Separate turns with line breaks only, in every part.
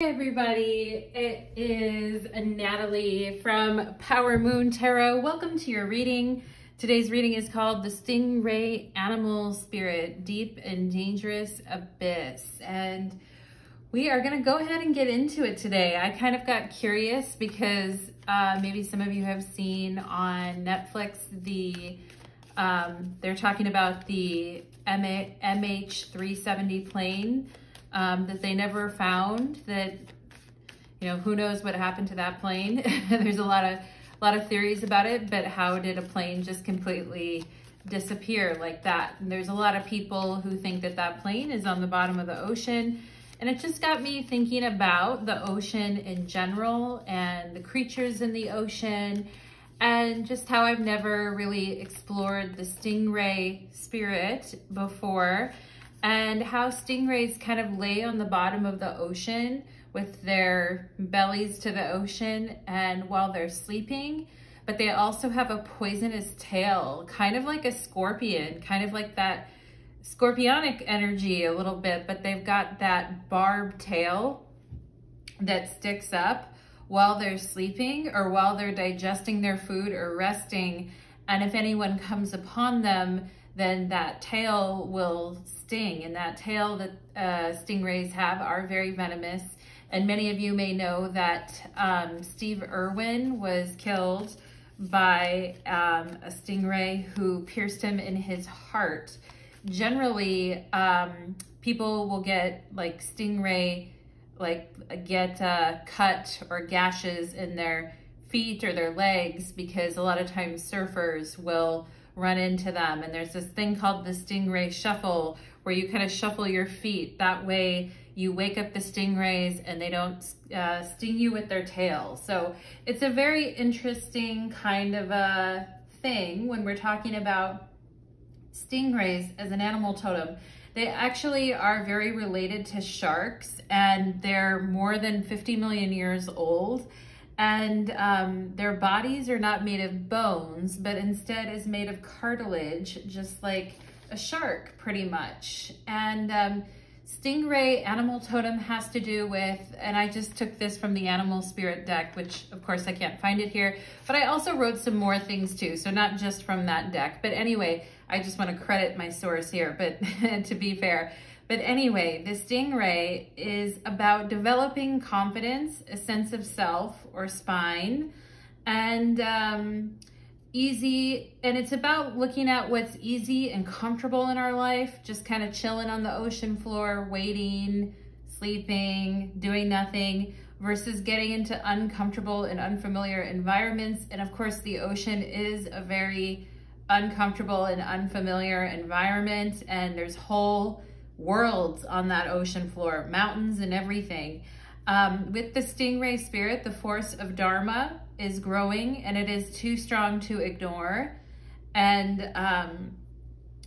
Hey everybody, it is Natalie from Power Moon Tarot. Welcome to your reading. Today's reading is called The Stingray Animal Spirit, Deep and Dangerous Abyss. And we are going to go ahead and get into it today. I kind of got curious because maybe some of you have seen on Netflix they're talking about the MH370 plane that they never found. That, you know, who knows what happened to that plane. There's a lot of theories about it, but how did a plane just completely disappear like that? And there's a lot of people who think that that plane is on the bottom of the ocean. And it just got me thinking about the ocean in general and the creatures in the ocean, and just how I've never really explored the stingray spirit before, and how stingrays kind of lay on the bottom of the ocean with their bellies to the ocean and while they're sleeping, but they also have a poisonous tail, kind of like a scorpion, kind of like that scorpionic energy a little bit, but they've got that barbed tail that sticks up while they're sleeping or while they're digesting their food or resting. And if anyone comes upon them, then that tail will sting. And that tail that stingrays have are very venomous. And many of you may know that Steve Irwin was killed by a stingray who pierced him in his heart. Generally, people will get like stingray, cut or gashes in their feet or their legs, because a lot of times surfers will run into them. And there's this thing called the stingray shuffle, where you kind of shuffle your feet. That way you wake up the stingrays and they don't sting you with their tail. So it's a very interesting kind of a thing when we're talking about stingrays as an animal totem. They actually are very related to sharks, and they're more than 50 million years old. And their bodies are not made of bones, but instead is made of cartilage, just like a shark, pretty much. And stingray animal totem has to do with, and I just took this from the Animal Spirit deck, which of course I can't find it here, but I also wrote some more things too, so not just from that deck. But anyway, I just want to credit my source here, but to be fair. But anyway, the stingray is about developing confidence, a sense of self or spine, and it's about looking at what's easy and comfortable in our life, just kind of chilling on the ocean floor, waiting, sleeping, doing nothing, versus getting into uncomfortable and unfamiliar environments. And of course, the ocean is a very uncomfortable and unfamiliar environment, and there's whole worlds on that ocean floor, mountains and everything. With the stingray spirit, the force of Dharma is growing, and it is too strong to ignore. And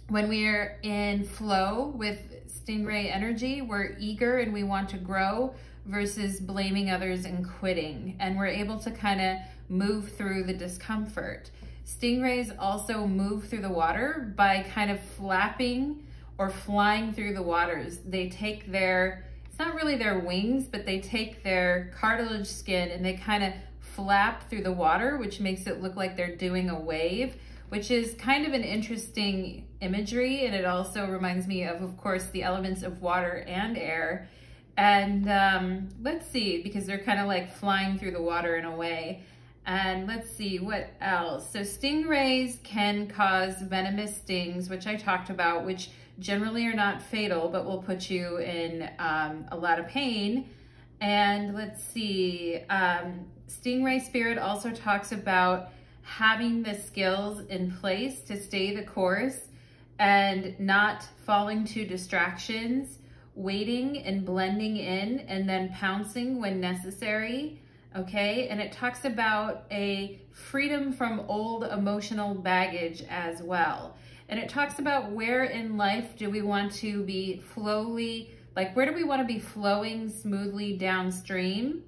when we're in flow with stingray energy, we're eager and we want to grow versus blaming others and quitting. And we're able to kind of move through the discomfort. Stingrays also move through the water by kind of flapping or flying through the waters. They take their, it's not really their wings, but they take their cartilage skin and they kind of flap through the water, which makes it look like they're doing a wave, which is kind of an interesting imagery. And it also reminds me of course, the elements of water and air. And let's see, because they're kind of like flying through the water in a way. And let's see what else. So stingrays can cause venomous stings, which I talked about, which generally are not fatal, but will put you in a lot of pain. And let's see, stingray spirit also talks about having the skills in place to stay the course and not falling to distractions, waiting and blending in, and then pouncing when necessary. Okay, and it talks about a freedom from old emotional baggage as well. And it talks about where in life do we want to be where do we want to be flowing smoothly downstream?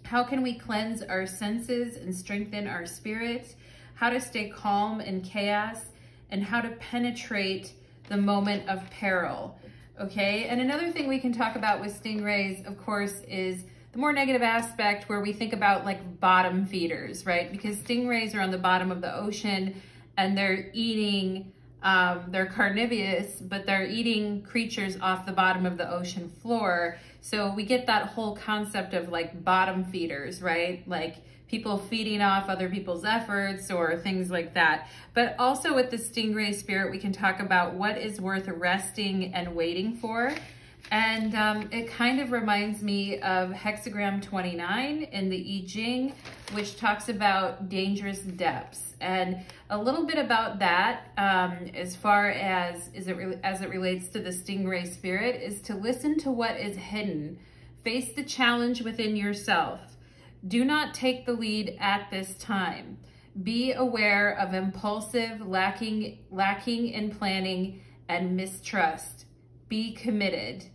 How can we cleanse our senses and strengthen our spirit? How to stay calm in chaos, and how to penetrate the moment of peril. okay? And another thing we can talk about with stingrays, of course, is the more negative aspect where we think about like bottom feeders, right? Because stingrays are on the bottom of the ocean and they're eating, they're carnivorous, but they're eating creatures off the bottom of the ocean floor. So we get that whole concept of like bottom feeders, right? Like people feeding off other people's efforts or things like that. But also with the stingray spirit, we can talk about what is worth resting and waiting for. And it kind of reminds me of hexagram 29 in the I Ching, which talks about dangerous depths. And a little bit about that, as far as it relates to the stingray spirit, is to listen to what is hidden. Face the challenge within yourself. Do not take the lead at this time. Be aware of impulsive, lacking in planning, and mistrust. Be committed.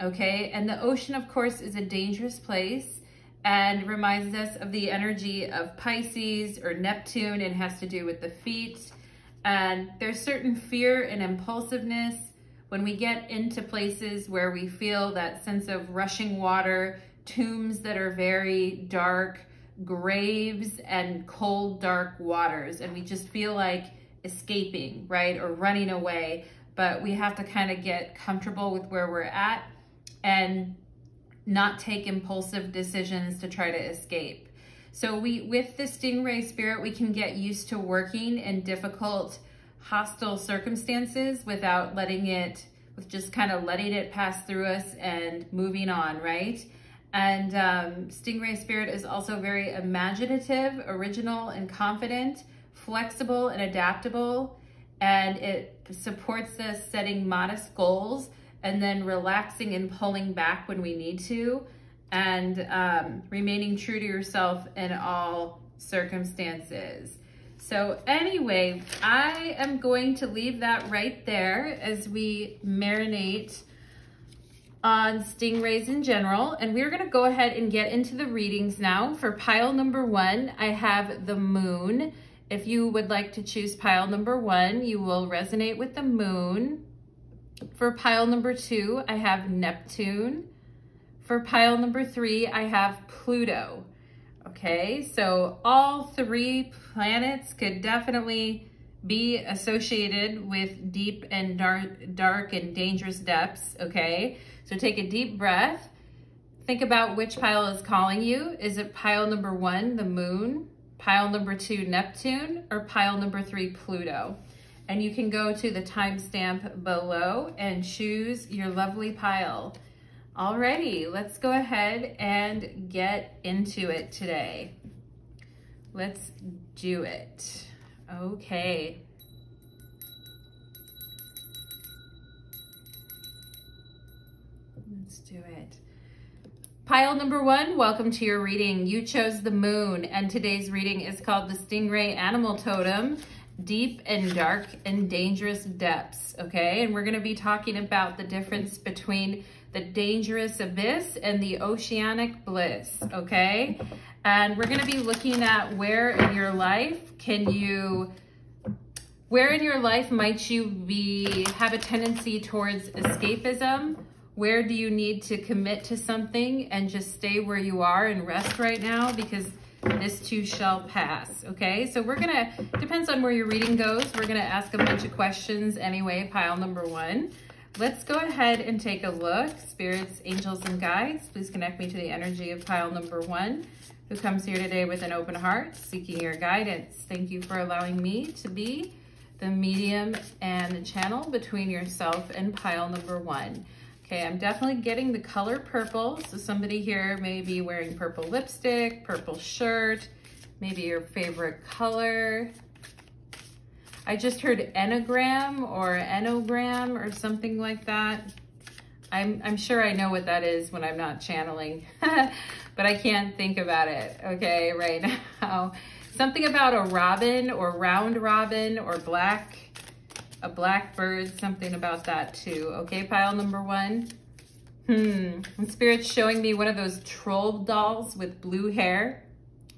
Okay, and the ocean, of course, is a dangerous place and reminds us of the energy of Pisces or Neptune. It has to do with the feet. And there's certain fear and impulsiveness when we get into places where we feel that sense of rushing water, tombs that are very dark, graves and cold, dark waters. And we just feel like escaping, right? Or running away. But we have to kind of get comfortable with where we're at and not take impulsive decisions to try to escape. So with the stingray spirit, we can get used to working in difficult, hostile circumstances without just kind of letting it pass through us and moving on, right? And stingray spirit is also very imaginative, original, and confident, flexible and adaptable, and it supports us setting modest goals and then relaxing and pulling back when we need to, and remaining true to yourself in all circumstances. So anyway, I am going to leave that right there as we marinate on stingrays in general. And we're gonna go ahead and get into the readings now. For pile number 1, I have the moon. If you would like to choose pile number 1, you will resonate with the moon. For pile number 2, I have Neptune. For pile number 3, I have Pluto. Okay, so all 3 planets could definitely be associated with deep and dark and dangerous depths, okay? So take a deep breath. Think about which pile is calling you. Is it pile number 1, the moon, pile number 2, Neptune, or pile number 3, Pluto? And you can go to the timestamp below and choose your lovely pile. Alrighty, let's go ahead and get into it today. Let's do it. Okay. Let's do it. Pile number 1, welcome to your reading. You chose the moon, and today's reading is called the Stingray Animal Totem, Deep and Dark and Dangerous Depths, okay? And we're gonna be talking about the difference between the dangerous abyss and the oceanic bliss, okay? And we're gonna be looking at where in your life might you have a tendency towards escapism? Where do you need to commit to something and just stay where you are and rest right now? Because this too shall pass, okay? So we're gonna, depends on where your reading goes, we're gonna ask a bunch of questions anyway, pile number 1. Let's go ahead and take a look. Spirits, angels, and guides, please connect me to the energy of pile number 1, who comes here today with an open heart, seeking your guidance. Thank you for allowing me to be the medium and the channel between yourself and pile number 1. Okay, I'm definitely getting the color purple. So somebody here may be wearing purple lipstick, purple shirt, maybe your favorite color. I just heard enneagram or enogram or something like that. I'm sure I know what that is when I'm not channeling, but I can't think about it, okay, right now. Something about a robin or round robin or a black bird, something about that too. Okay, pile number 1. And Spirit's showing me one of those troll dolls with blue hair.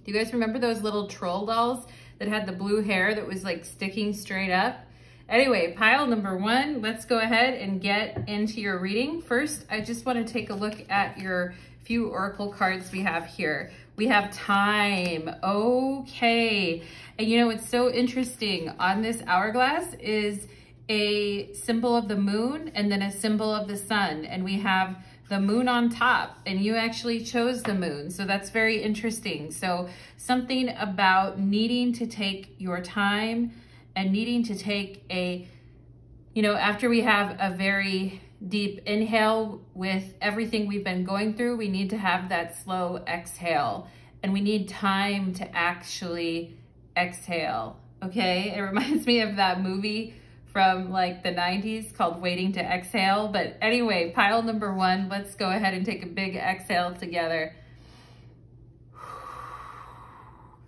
Do you guys remember those little troll dolls that had the blue hair that was like sticking straight up? Anyway, pile number one, let's go ahead and get into your reading. First, I just want to take a look at your few oracle cards we have here. We have time. Okay. And you know, it's so interesting. On this hourglass is a symbol of the moon and then a symbol of the sun. And we have the moon on top, and you actually chose the moon. So that's very interesting. So something about needing to take your time and needing to take a, you know, after we have a very deep inhale with everything we've been going through, we need to have that slow exhale, and we need time to actually exhale, okay? It reminds me of that movie from like the 90s called Waiting to Exhale. But anyway, pile number one, let's go ahead and take a big exhale together.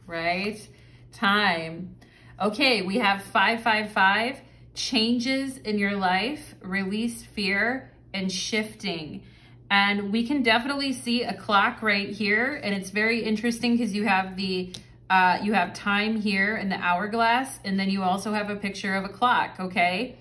Right? Time. Okay, we have 555, changes in your life, release fear, and shifting. And we can definitely see a clock right here. And it's very interesting because you have the you have time here in the hourglass, and then you also have a picture of a clock, okay?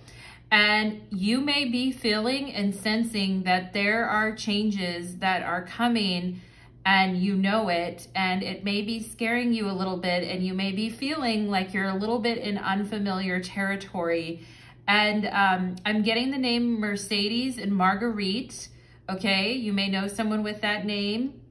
And you may be feeling and sensing that there are changes that are coming, and you know it, and it may be scaring you a little bit, and you may be feeling like you're a little bit in unfamiliar territory. And I'm getting the name Mercedes and Marguerite, okay? You may know someone with that name.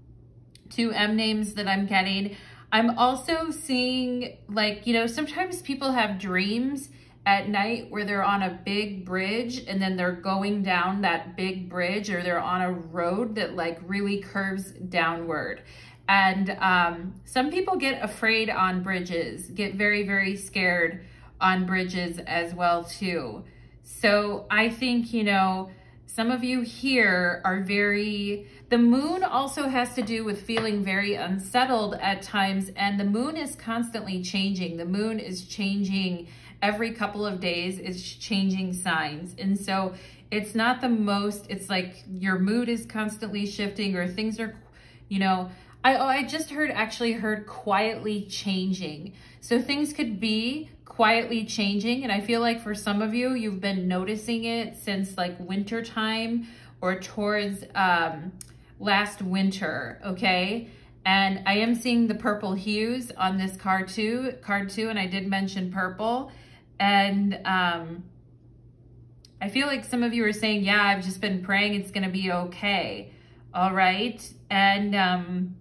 2 M names that I'm getting. I'm also seeing, like, you know, sometimes people have dreams at night where they're on a big bridge and then they're going down that big bridge, or they're on a road that like really curves downward. And some people get afraid on bridges, get very, very scared on bridges as well too. So I think, you know, some of you here are very, the moon also has to do with feeling very unsettled at times, and the moon is constantly changing. The moon is changing every couple of days, it's changing signs. And so it's not the most, it's like your mood is constantly shifting, or things are, you know, I just actually heard quietly changing. So things could be quietly changing. And I feel like for some of you, you've been noticing it since like winter time or towards last winter, okay? And I am seeing the purple hues on this card too, and I did mention purple. And I feel like some of you are saying, yeah, I've just been praying it's gonna be okay, all right? And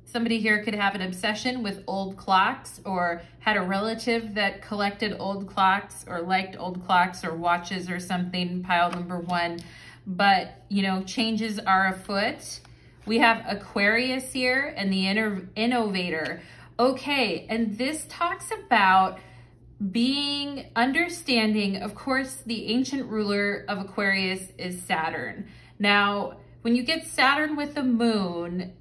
somebody here could have an obsession with old clocks, or had a relative that collected old clocks or liked old clocks or watches or something, pile number one. But, you know, changes are afoot. We have Aquarius here and the innovator. Okay, and this talks about being understanding. Of course, the ancient ruler of Aquarius is Saturn. Now, when you get Saturn with the moon,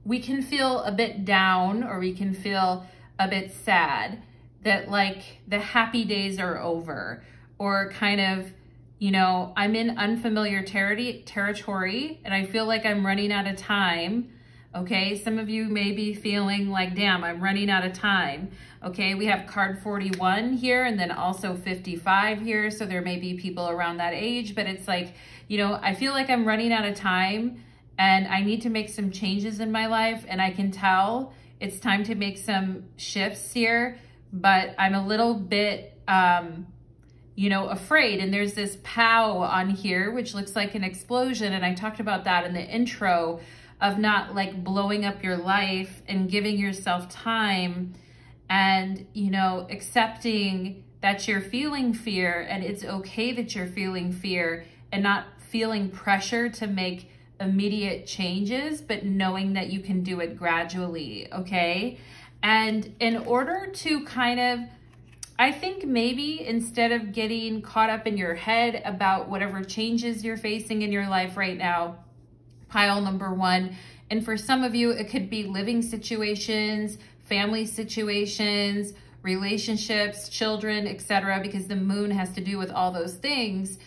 we can feel a bit down, or we can feel a bit sad that like the happy days are over, or kind of, you know, I'm in unfamiliar territory and I feel like I'm running out of time. Okay, some of you may be feeling like, damn, I'm running out of time. Okay, we have card 41 here, and then also 55 here. So there may be people around that age, but it's like, you know, I feel like I'm running out of time and I need to make some changes in my life, and I can tell it's time to make some shifts here, but I'm a little bit, you know, afraid. And there's this POW on here, which looks like an explosion. And I talked about that in the intro, of not like blowing up your life and giving yourself time, and, you know, accepting that you're feeling fear, and it's okay that you're feeling fear, and not feeling pressure to make immediate changes, but knowing that you can do it gradually, okay? And in order to kind of, I think maybe instead of getting caught up in your head about whatever changes you're facing in your life right now, pile number one, and for some of you, it could be living situations, family situations, relationships, children, etc., because the moon has to do with all those things.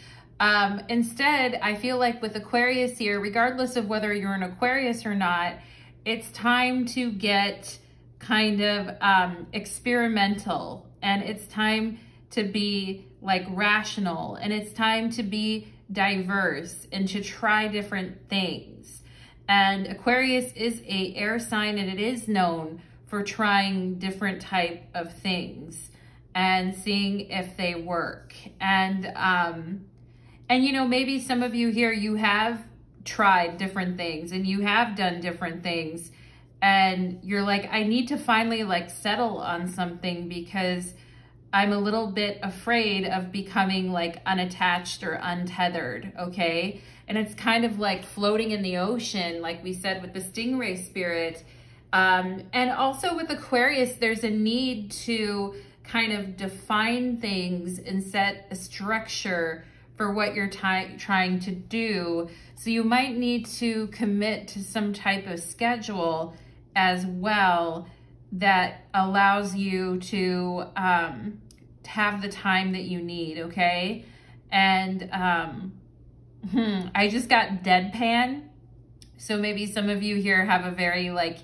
Instead, I feel like with Aquarius here, regardless of whether you're an Aquarius or not, it's time to get kind of experimental, and it's time to be like rational, and it's time to be diverse and to try different things. And Aquarius is a air sign, and it is known for trying different type of things and seeing if they work. And you know, maybe some of you here, you have tried different things and you have done different things, and you're like, I need to finally like settle on something because I'm a little bit afraid of becoming like unattached or untethered, okay? And it's kind of like floating in the ocean, like we said with the Stingray spirit. And also with Aquarius, there's a need to kind of define things and set a structure for what you're trying to do. So you might need to commit to some type of schedule as well that allows you to have the time that you need, okay? And I just got deadpan. So maybe some of you here have a very like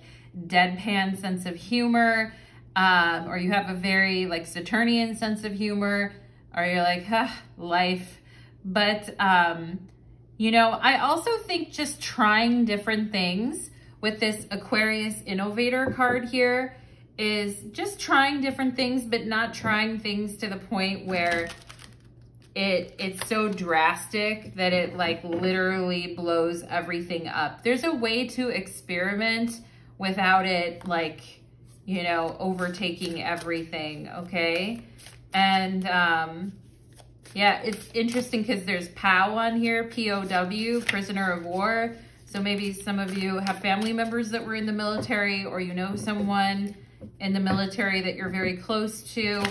deadpan sense of humor, or you have a very like Saturnian sense of humor, or you're like, life. But, you know, I also think just trying different things with this Aquarius Innovator card here is just trying different things, but not trying things to the point where it's so drastic that it like literally blows everything up. There's a way to experiment without it like, you know, overtaking everything, okay? And yeah, it's interesting because there's POW on here, P-O-W, prisoner of war. So maybe some of you have family members that were in the military, or you know someone in the military that you're very close to.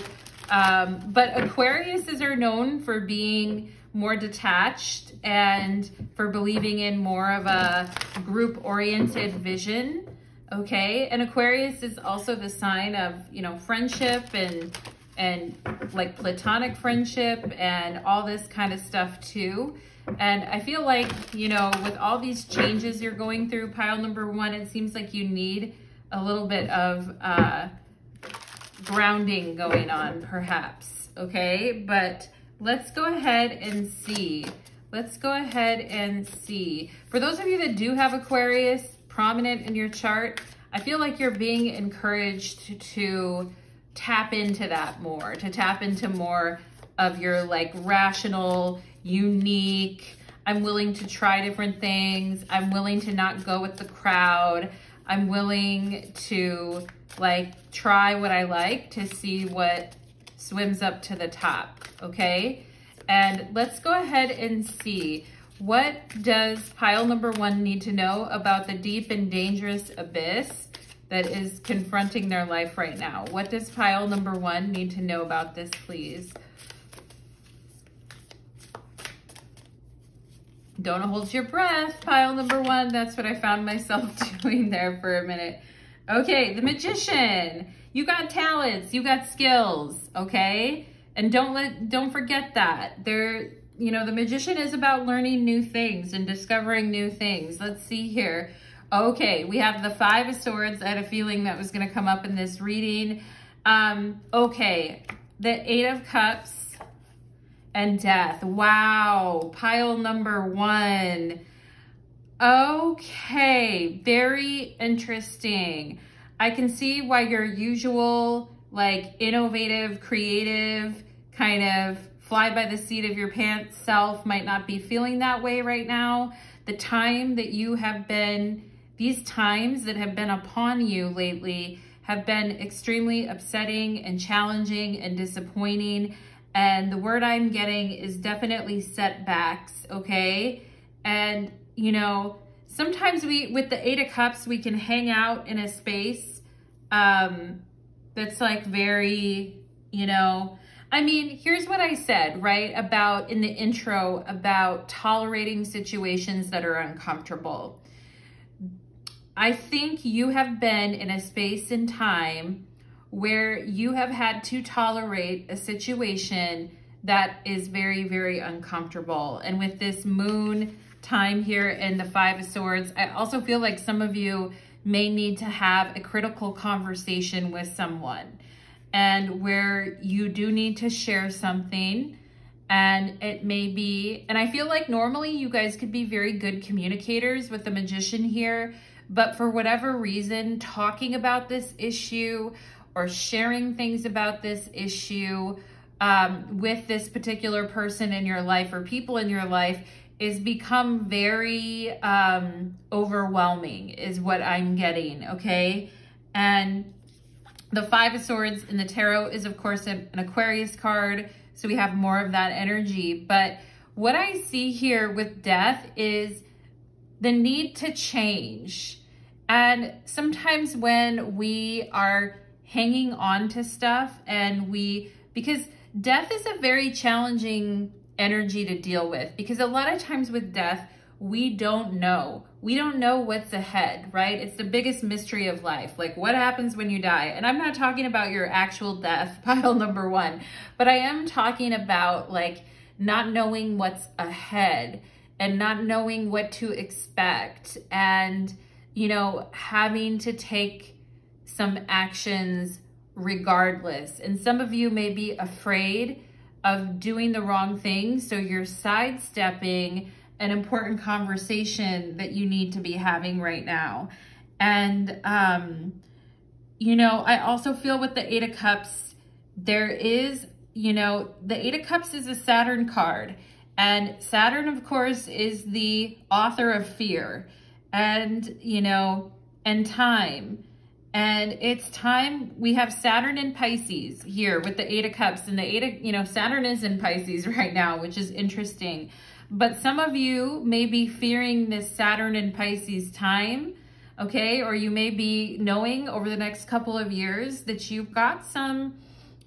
But Aquariuses are known for being more detached and for believing in more of a group-oriented vision, okay? And Aquarius is also the sign of, you know, friendship and like platonic friendship and all this kind of stuff too. And I feel like, you know, with all these changes you're going through, pile number one, it seems like you need a little bit of grounding going on, perhaps, okay? But let's go ahead and see. Let's go ahead and see. For those of you that do have Aquarius prominent in your chart, I feel like you're being encouraged to tap into that more, to tap into more of your like rational, unique, I'm willing to try different things. I'm willing to not go with the crowd. I'm willing to like try what I like to see what swims up to the top, okay? And let's go ahead and see, what does pile number one need to know about the deep and dangerous abyss that is confronting their life right now? What does pile number one need to know about this, please? Don't hold your breath, pile number one. That's what I found myself doing there for a minute. Okay, the Magician. You got talents, you got skills, okay? And don't forget that. You know, the Magician is about learning new things and discovering new things. Let's see here. Okay, we have the Five of Swords. I had a feeling that was going to come up in this reading. Okay, the Eight of Cups and Death. Wow, pile number one. Okay, very interesting. I can see why your usual, like, innovative, creative, kind of fly by the seat of your pants self might not be feeling that way right now. The time that you have been, these times that have been upon you lately have been extremely upsetting and challenging and disappointing. And the word I'm getting is definitely setbacks, okay? And, you know, sometimes with the Eight of Cups, we can hang out in a space that's like very, you know, I mean, here's what I said, right, about in the intro about tolerating situations that are uncomfortable. I think you have been in a space and time where you have had to tolerate a situation that is very, very uncomfortable. And with this moon time here in the Five of Swords, I also feel like some of you may need to have a critical conversation with someone. and where you do need to share something. And it may be, and I feel like normally you guys could be very good communicators with the Magician here, but for whatever reason, talking about this issue or sharing things about this issue with this particular person in your life or people in your life is become very overwhelming is what I'm getting, okay? And the Five of Swords in the tarot is, of course, an Aquarius card, so we have more of that energy. But what I see here with death is the need to change. And sometimes when we are hanging on to stuff and because death is a very challenging energy to deal with, because a lot of times with death, we don't know. We don't know what's ahead, right? It's the biggest mystery of life. Like, what happens when you die? And I'm not talking about your actual death, pile number one, but I am talking about like not knowing what's ahead and not knowing what to expect and, you know, having to take some actions regardless. And some of you may be afraid of doing the wrong thing, so you're sidestepping an important conversation that you need to be having right now. And, you know, I also feel with the Eight of Cups, there is, you know, the Eight of Cups is a Saturn card. And Saturn, of course, is the author of fear and, you know, and time. And it's time, we have Saturn in Pisces here with the Eight of Cups. And the Eight of, you know, Saturn is in Pisces right now, which is interesting. But some of you may be fearing this Saturn in Pisces time, okay? Or you may be knowing over the next couple of years that you've got some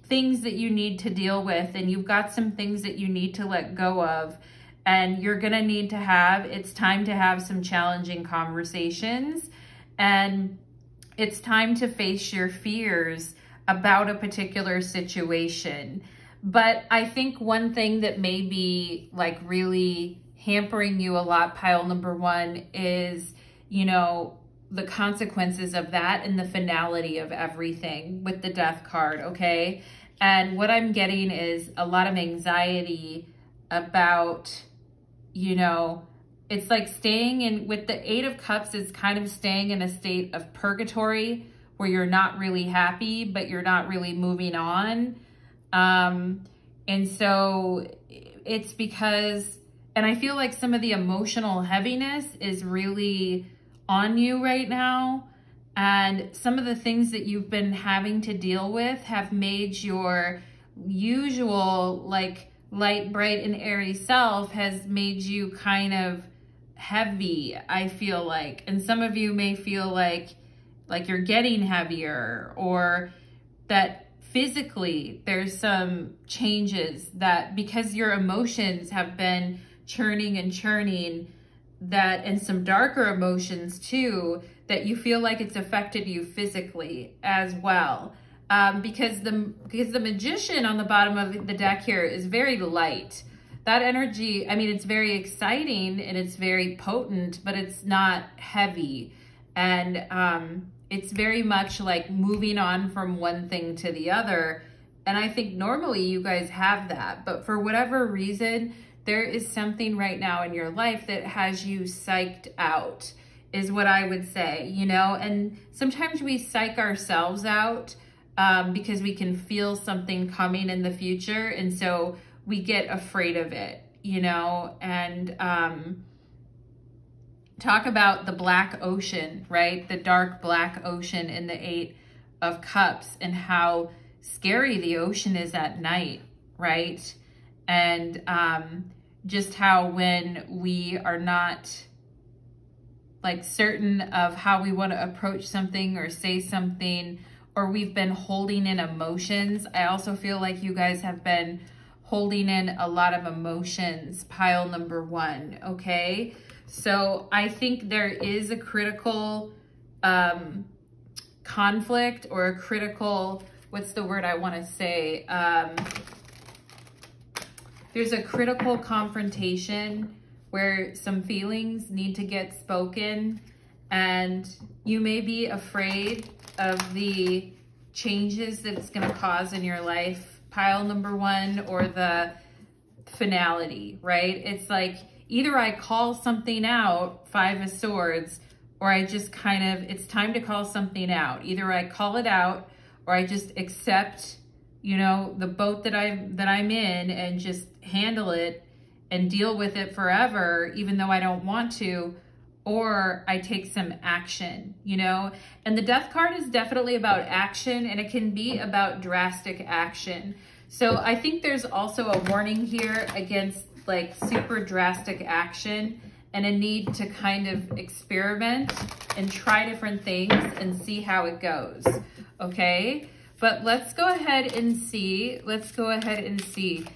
things that you need to deal with and you've got some things that you need to let go of. And you're gonna need to have, it's time to have some challenging conversations. And it's time to face your fears about a particular situation. But I think one thing that may be like really hampering you a lot, pile number one, is, you know, the consequences of that and the finality of everything with the Death card, okay? And what I'm getting is a lot of anxiety about, you know, it's like staying in, with the Eight of Cups, it's kind of staying in a state of purgatory where you're not really happy, but you're not really moving on. And so it's because, and I feel like some of the emotional heaviness is really on you right now. And some of the things that you've been having to deal with have made your usual like light, bright, and airy self has made you kind of heavy, I feel like. And some of you may feel like you're getting heavier, or that physically there's some changes that because your emotions have been churning and churning, that, and some darker emotions too, that you feel like it's affected you physically as well. Because the Magician on the bottom of the deck here is very light. That energy, I mean, it's very exciting and it's very potent, but it's not heavy. And it's very much like moving on from one thing to the other. And I think normally you guys have that, but for whatever reason, there is something right now in your life that has you psyched out, is what I would say, you know? And sometimes we psych ourselves out because we can feel something coming in the future. And so we get afraid of it, you know? And talk about the black ocean, right? The dark black ocean in the Eight of Cups, and how scary the ocean is at night, right? And just how when we are not like certain of how we want to approach something or say something, or we've been holding in emotions. I also feel like you guys have been holding in a lot of emotions, pile number one, okay? So I think there is a critical conflict, or a critical, what's the word I want to say? There's a critical confrontation where some feelings need to get spoken, and you may be afraid of the changes that it's going to cause in your life, pile number one, or the finality, right? It's like either I call something out, Five of Swords, or I just kind of, it's time to call something out. Either I call it out or I just accept, you know, the boat that I'm in and just handle it and deal with it forever, even though I don't want to, or I take some action, you know? And the Death card is definitely about action, and it can be about drastic action. So I think there's also a warning here against like super drastic action and a need to kind of experiment and try different things and see how it goes, okay? But let's go ahead and see. Let's go ahead and see.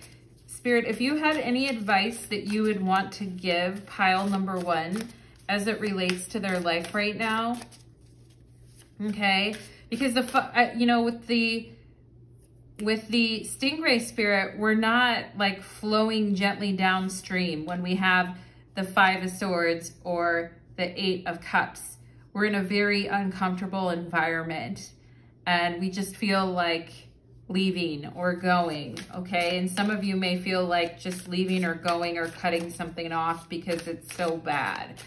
Spirit, if you had any advice that you would want to give pile number one as it relates to their life right now, okay? Because you know, with the Stingray spirit, we're not like flowing gently downstream when we have the Five of Swords or the Eight of Cups. We're in a very uncomfortable environment and we just feel like leaving or going, okay? And some of you may feel like just leaving or going or cutting something off because it's so bad,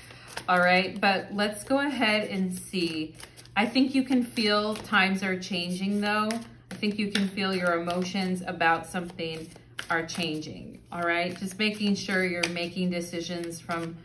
all right? But let's go ahead and see. I think you can feel times are changing though. I think you can feel your emotions about something are changing, all right? Just making sure you're making decisions from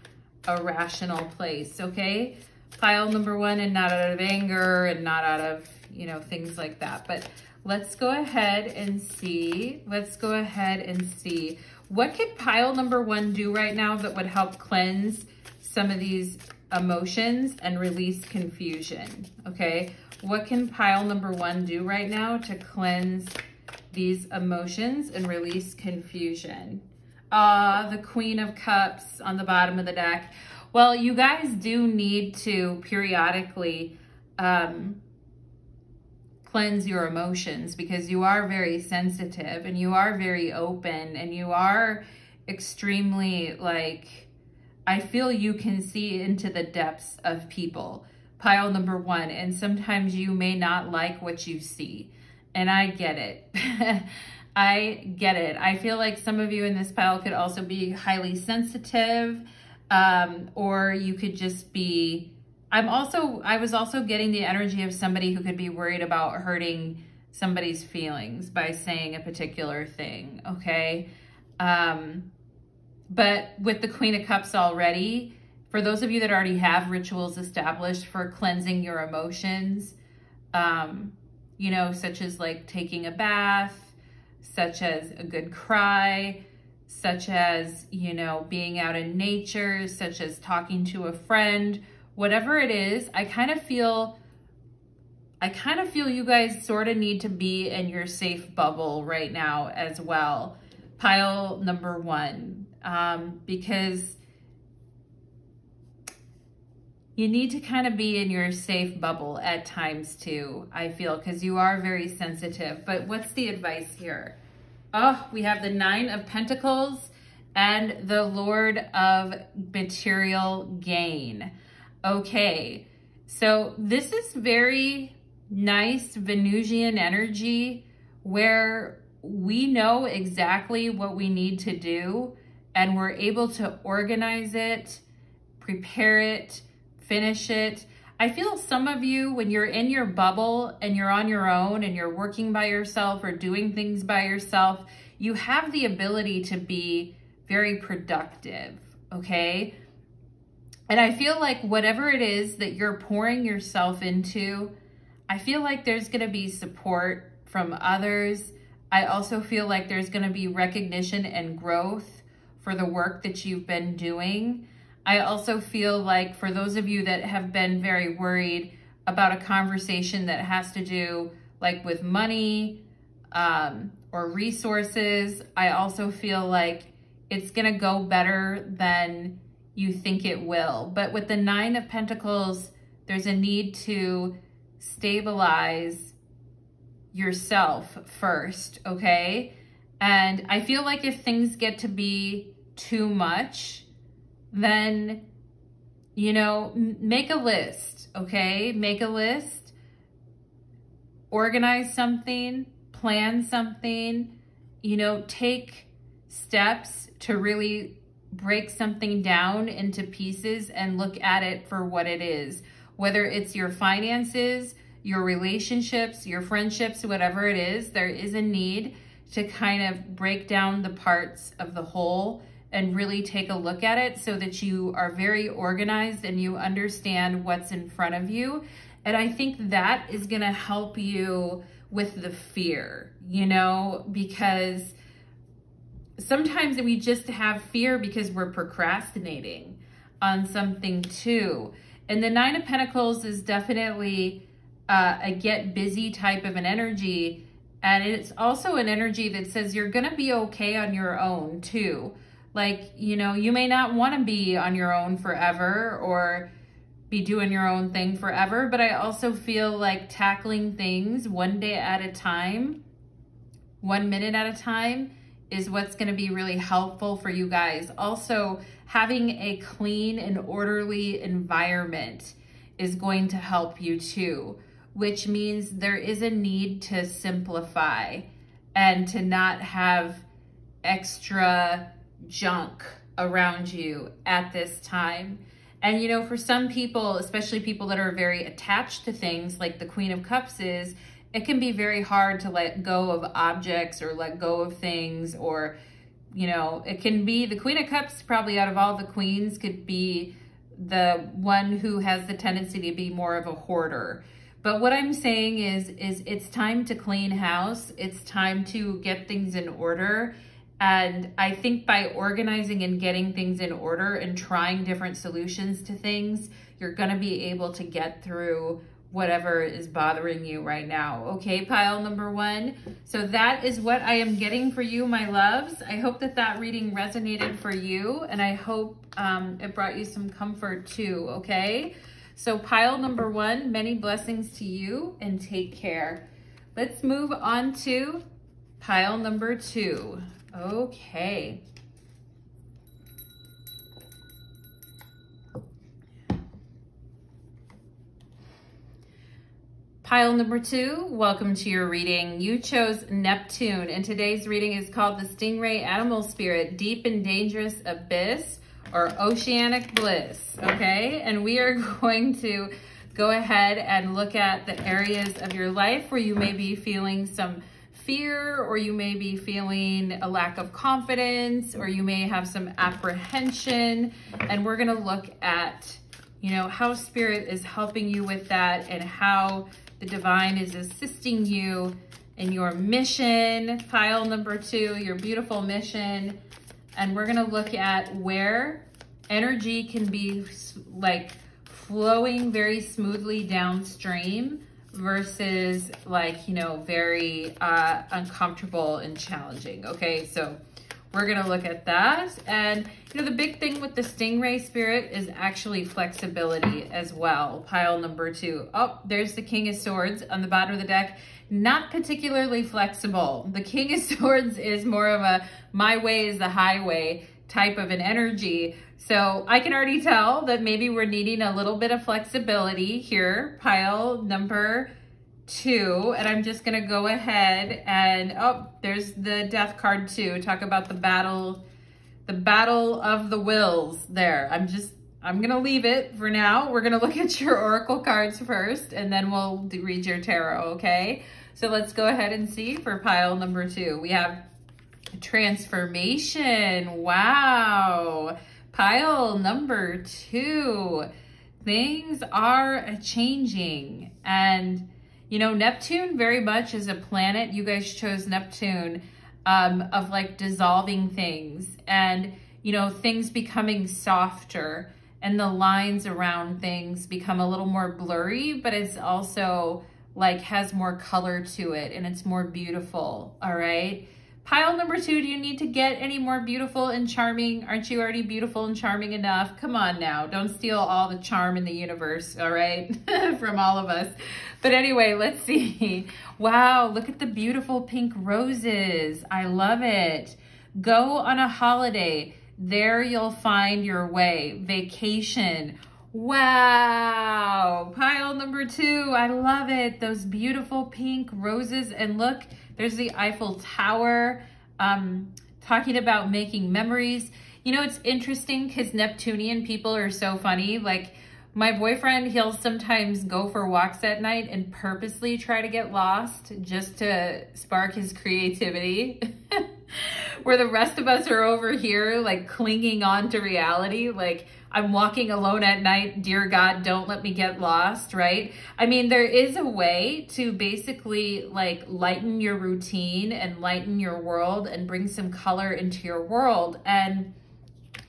a rational place, okay? Pile number one, and not out of anger and not out of, you know, things like that. But let's go ahead and see. Let's go ahead and see. What could pile number one do right now that would help cleanse some of these emotions and release confusion, okay? What can pile number one do right now to cleanse these emotions and release confusion? The Queen of Cups on the bottom of the deck. Well, you guys do need to periodically cleanse your emotions because you are very sensitive and you are very open and you are extremely like, I feel you can see into the depths of people. Pile number one, and sometimes you may not like what you see. And I get it. I get it. I feel like some of you in this pile could also be highly sensitive, or you could just be, I was also getting the energy of somebody who could be worried about hurting somebody's feelings by saying a particular thing, okay? But with the Queen of Cups already, for those of you that already have rituals established for cleansing your emotions, you know, such as like taking a bath, such as a good cry, such as, you know, being out in nature, such as talking to a friend, whatever it is, I kind of feel you guys sort of need to be in your safe bubble right now as well. Pile number one, because you need to kind of be in your safe bubble at times too, I feel, because you are very sensitive. But what's the advice here? Oh, we have the Nine of Pentacles and the Lord of Material Gain. Okay, so this is very nice Venusian energy where we know exactly what we need to do and we're able to organize it, prepare it, finish it. I feel some of you, when you're in your bubble and you're on your own and you're working by yourself or doing things by yourself, you have the ability to be very productive, okay? And I feel like whatever it is that you're pouring yourself into, I feel like there's gonna be support from others. I also feel like there's gonna be recognition and growth for the work that you've been doing. I also feel like for those of you that have been very worried about a conversation that has to do like with money or resources, I also feel like it's gonna go better than you think it will. But with the Nine of Pentacles, there's a need to stabilize yourself first, okay? And I feel like if things get to be too much, then, you know, make a list, okay? Make a list organize something, plan something, you know, take steps to really break something down into pieces and look at it for what it is. Whether it's your finances, your relationships, your friendships, whatever it is, there is a need to kind of break down the parts of the whole and really take a look at it so that you are very organized and you understand what's in front of you. And I think that is gonna help you with the fear, you know, because sometimes we just have fear because we're procrastinating on something too. And the Nine of Pentacles is definitely a get busy type of an energy. And it's also an energy that says you're gonna be okay on your own too. Like, you know, you may not wanna be on your own forever or be doing your own thing forever, but I also feel like tackling things one day at a time, 1 minute at a time, is what's gonna be really helpful for you guys. Also, having a clean and orderly environment is going to help you too, which means there is a need to simplify and to not have extra junk around you at this time. And you know, for some people, especially people that are very attached to things like the Queen of Cups is, it can be very hard to let go of objects or let go of things, or, you know, it can be the Queen of Cups probably out of all the queens could be the one who has the tendency to be more of a hoarder. But what I'm saying is it's time to clean house. It's time to get things in order. And I think by organizing and getting things in order and trying different solutions to things, you're gonna be able to get through whatever is bothering you right now. Okay, pile number one. So that is what I am getting for you, my loves. I hope that that reading resonated for you, and I hope it brought you some comfort too, okay? So pile number one, many blessings to you and take care. Let's move on to pile number two. Okay. Pile number two, welcome to your reading. You chose Neptune, and today's reading is called the Stingray Animal Spirit, Deep and Dangerous Abyss or Oceanic Bliss, okay? And we are going to go ahead and look at the areas of your life where you may be feeling some fear, or you may be feeling a lack of confidence, or you may have some apprehension. And we're gonna look at, you know, how Spirit is helping you with that and how the divine is assisting you in your mission. Pile number two, your beautiful mission. And we're gonna look at where energy can be like flowing very smoothly downstream versus like, you know, very uncomfortable and challenging. Okay, so we're gonna look at that. And you know, the big thing with the Stingray Spirit is actually flexibility as well. Pile number two. Oh, there's the King of Swords on the bottom of the deck. Not particularly flexible. The King of Swords is more of a my way is the highway type of an energy. So I can already tell that maybe we're needing a little bit of flexibility here. Pile number two. And I'm just gonna go ahead and, oh, there's the Death card too. Talk about the battle of the wills there. I'm gonna leave it for now. We're gonna look at your oracle cards first, and then we'll read your tarot, okay? So let's go ahead and see for pile number two. We have transformation. Wow. Pile number two. Things are changing. And, you know, Neptune very much is a planet. You guys chose Neptune of like dissolving things and, you know, things becoming softer and the lines around things become a little more blurry, but it's also like has more color to it and it's more beautiful. All right. Pile number two, do you need to get any more beautiful and charming? Aren't you already beautiful and charming enough? Come on now, don't steal all the charm in the universe, all right, from all of us. But anyway, let's see. Wow, look at the beautiful pink roses. I love it. Go on a holiday. There you'll find your way. Vacation. Wow. Pile number number 2, I love it. Those beautiful pink roses. And look, there's the Eiffel Tower, talking about making memories. You know, it's interesting because Neptunian people are so funny. Like my boyfriend, he'll sometimes go for walks at night and purposely try to get lost just to spark his creativity. Where the rest of us are over here like clinging on to reality. Like I'm walking alone at night. Dear God, don't let me get lost, right? I mean, there is a way to basically like lighten your routine and lighten your world and bring some color into your world. And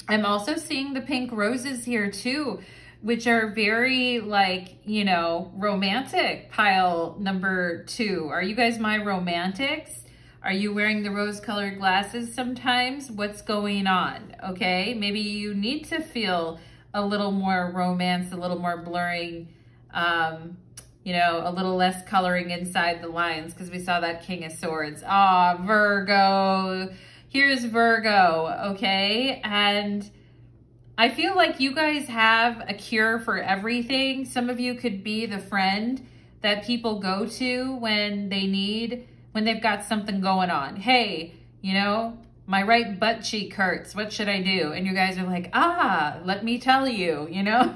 I'm also seeing the pink roses here too, which are very like, you know, romantic. Pile number 2. Are you guys my romantics? Are you wearing the rose-colored glasses sometimes? What's going on, okay? Maybe you need to feel a little more romance, a little more blurring, you know, a little less coloring inside the lines, because we saw that King of Swords. Ah, Virgo. Here's Virgo, okay? And I feel like you guys have a cure for everything. Some of you could be the friend that people go to when they've got something going on. Hey, you know, my right butt cheek hurts. What should I do? And you guys are like, ah, let me tell you, you know?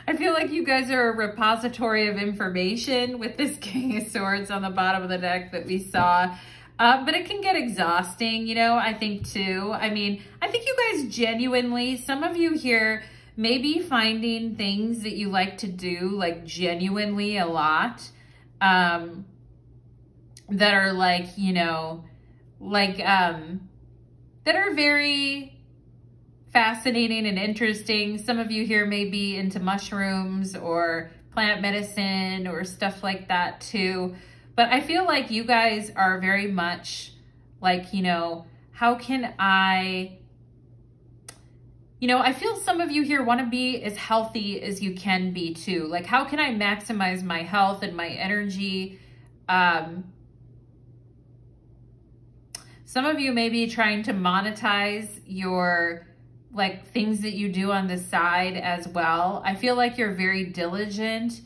I feel like you guys are a repository of information with this King of Swords on the bottom of the deck that we saw. But it can get exhausting, you know, I think too. I mean, I think you guys genuinely, some of you here may be finding things that you like to do, like genuinely a lot. That are like, you know, like, that are very fascinating and interesting. Some of you here may be into mushrooms or plant medicine or stuff like that too. But I feel like you guys are very much like, you know, how can I, you know, I feel some of you here want to be as healthy as you can be too. Like, how can I maximize my health and my energy? Some of you may be trying to monetize your like things that you do on the side as well. I feel like you're very diligent,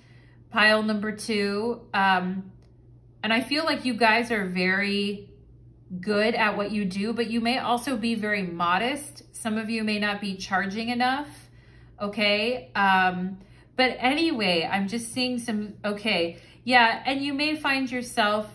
pile number 2. And I feel like you guys are very good at what you do, but you may also be very modest. Some of you may not be charging enough, okay? But anyway, I'm just seeing some, okay. Yeah, and you may find yourself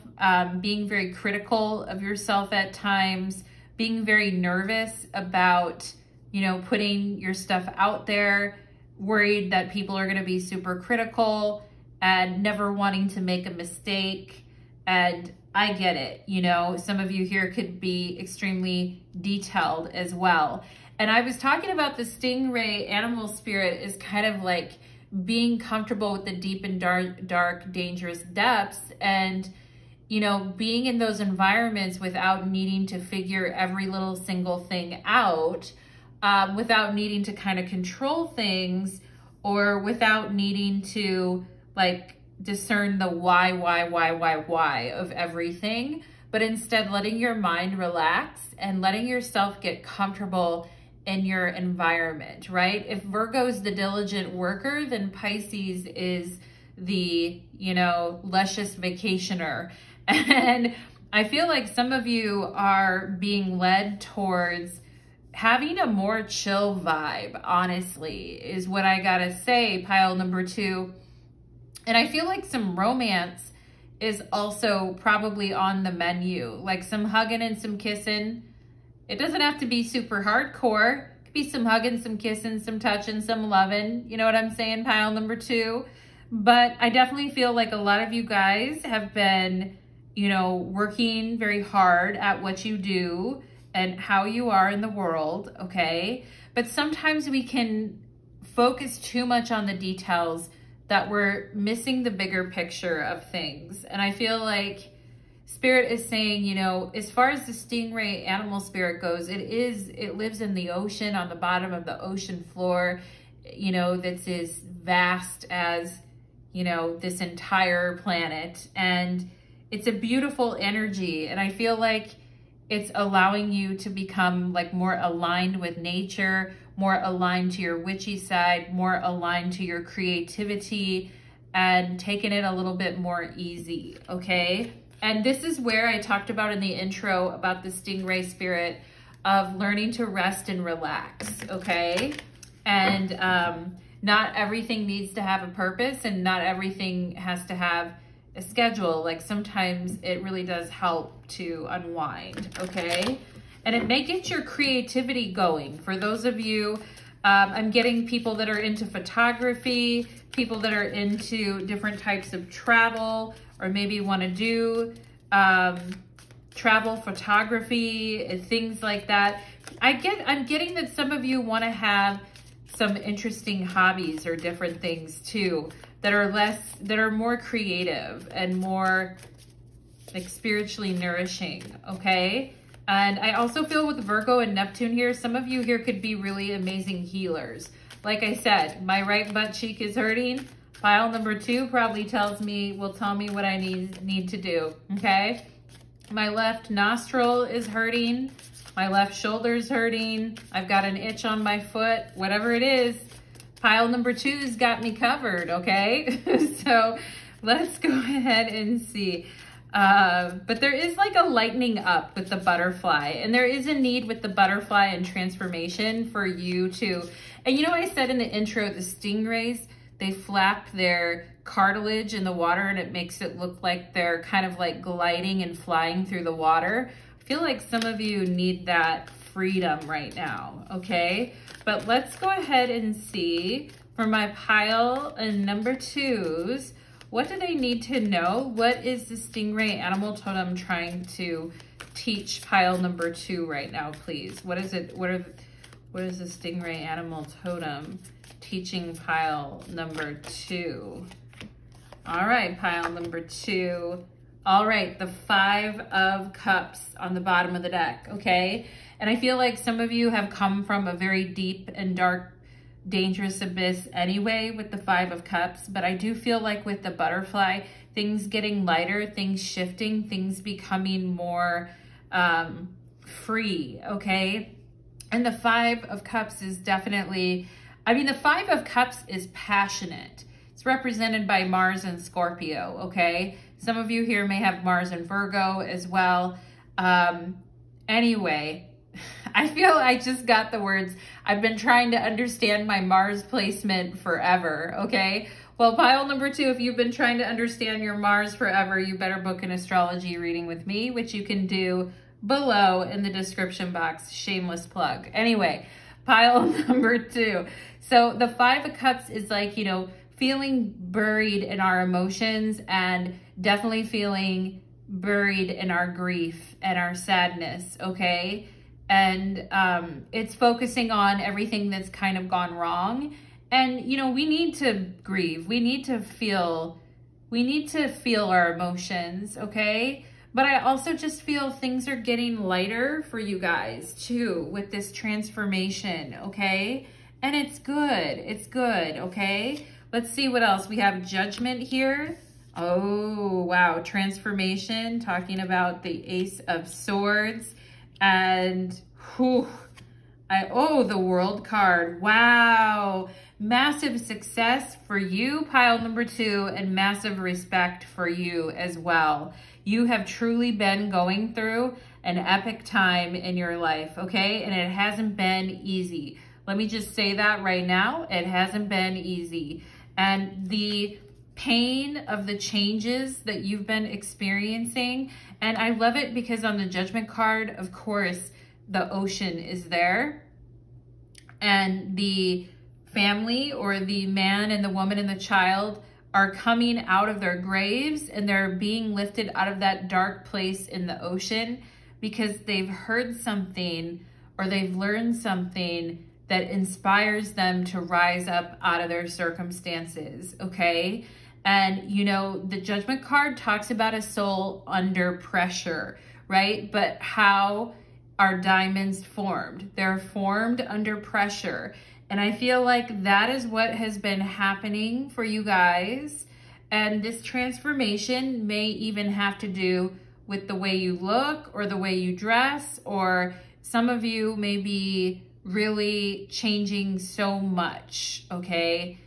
being very critical of yourself at times, being very nervous about, you know, putting your stuff out there, worried that people are going to be super critical and never wanting to make a mistake. And I get it, you know, some of you here could be extremely detailed as well. And I was talking about the Stingray animal spirit is kind of like being comfortable with the deep and dark, dangerous depths, and, you know, being in those environments without needing to figure every little single thing out, without needing to kind of control things, or without needing to like discern the why of everything, but instead letting your mind relax and letting yourself get comfortable in your environment, right? If Virgo's the diligent worker, then Pisces is the, you know, luscious vacationer. And I feel like some of you are being led towards having a more chill vibe, honestly, is what I gotta say, pile number 2. And I feel like some romance is also probably on the menu, like some hugging and some kissing. It doesn't have to be super hardcore. It could be some hugging, some kissing, some touching, some loving. You know what I'm saying, pile number 2? But I definitely feel like a lot of you guys have been, you know, working very hard at what you do and how you are in the world, okay? But sometimes we can focus too much on the details that we're missing the bigger picture of things. And I feel like Spirit is saying, you know, as far as the Stingray animal spirit goes, it lives in the ocean, on the bottom of the ocean floor, you know, that's as vast as, you know, this entire planet. And it's a beautiful energy. And I feel like it's allowing you to become like more aligned with nature, more aligned to your witchy side, more aligned to your creativity. and taking it a little bit more easy, okay? And this is where I talked about in the intro about the Stingray spirit of learning to rest and relax, okay? And not everything needs to have a purpose, and not everything has to have a schedule. Like sometimes it really does help to unwind, okay? And it may get your creativity going. For those of you, I'm getting people that are into photography, people that are into different types of travel, or maybe want to do travel photography and things like that. I'm getting that some of you want to have some interesting hobbies or different things too that are more creative and more like spiritually nourishing, okay? And I also feel with Virgo and Neptune here, some of you here could be really amazing healers. Like I said, my right butt cheek is hurting. Pile number 2 probably will tell me what I need to do, okay? My left nostril is hurting. My left shoulder is hurting. I've got an itch on my foot. Whatever it is, pile number 2's got me covered, okay? So let's go ahead and see. But there is like a lightening up with the butterfly, and there is a need with the butterfly and transformation for you to, and you know, I said in the intro, the stingrays, they flap their cartilage in the water and it makes it look like they're kind of like gliding and flying through the water. I feel like some of you need that freedom right now, okay? But let's go ahead and see for my pile and number 2s, what do they need to know? What is the Stingray Animal Totem trying to teach pile number 2 right now, please? What is it? What is the Stingray Animal Totem teaching pile number 2? All right, pile number 2. All right, the 5 of Cups on the bottom of the deck, okay? And I feel like some of you have come from a very deep and dark, dangerous abyss anyway with the 5 of Cups, but I do feel like with the butterfly, things getting lighter, things shifting, things becoming more free, okay? And the 5 of Cups is definitely, I mean, the 5 of Cups is passionate. It's represented by Mars and Scorpio, okay? Some of you here may have Mars and Virgo as well. Anyway, I feel I just got the words. I've been trying to understand my Mars placement forever, okay? Well, pile number 2, if you've been trying to understand your Mars forever, you better book an astrology reading with me, which you can do below in the description box. Shameless plug. Anyway, pile number 2. So the 5 of Cups is like, you know, feeling buried in our emotions and definitely feeling buried in our grief and our sadness, okay? And it's focusing on everything that's kind of gone wrong. And, you know, we need to grieve. We need to feel our emotions, okay? But I also just feel things are getting lighter for you guys too with this transformation, okay? And it's good, okay? Let's see what else. We have Judgment here. Oh, wow, transformation, talking about the Ace of Swords. And the World card. Wow. Massive success for you, pile number 2, and massive respect for you as well. You have truly been going through an epic time in your life, okay? And it hasn't been easy. Let me just say that right now. It hasn't been easy. And the pain of the changes that you've been experiencing, and I love it because on the Judgment card, of course, the ocean is there, and the family or the man and the woman and the child are coming out of their graves, and they're being lifted out of that dark place in the ocean because they've heard something or they've learned something that inspires them to rise up out of their circumstances, okay? And, you know, the Judgment card talks about a soul under pressure, right? But how are diamonds formed? They're formed under pressure. And I feel like that is what has been happening for you guys. And this transformation may even have to do with the way you look or the way you dress, or some of you may be really changing so much, okay?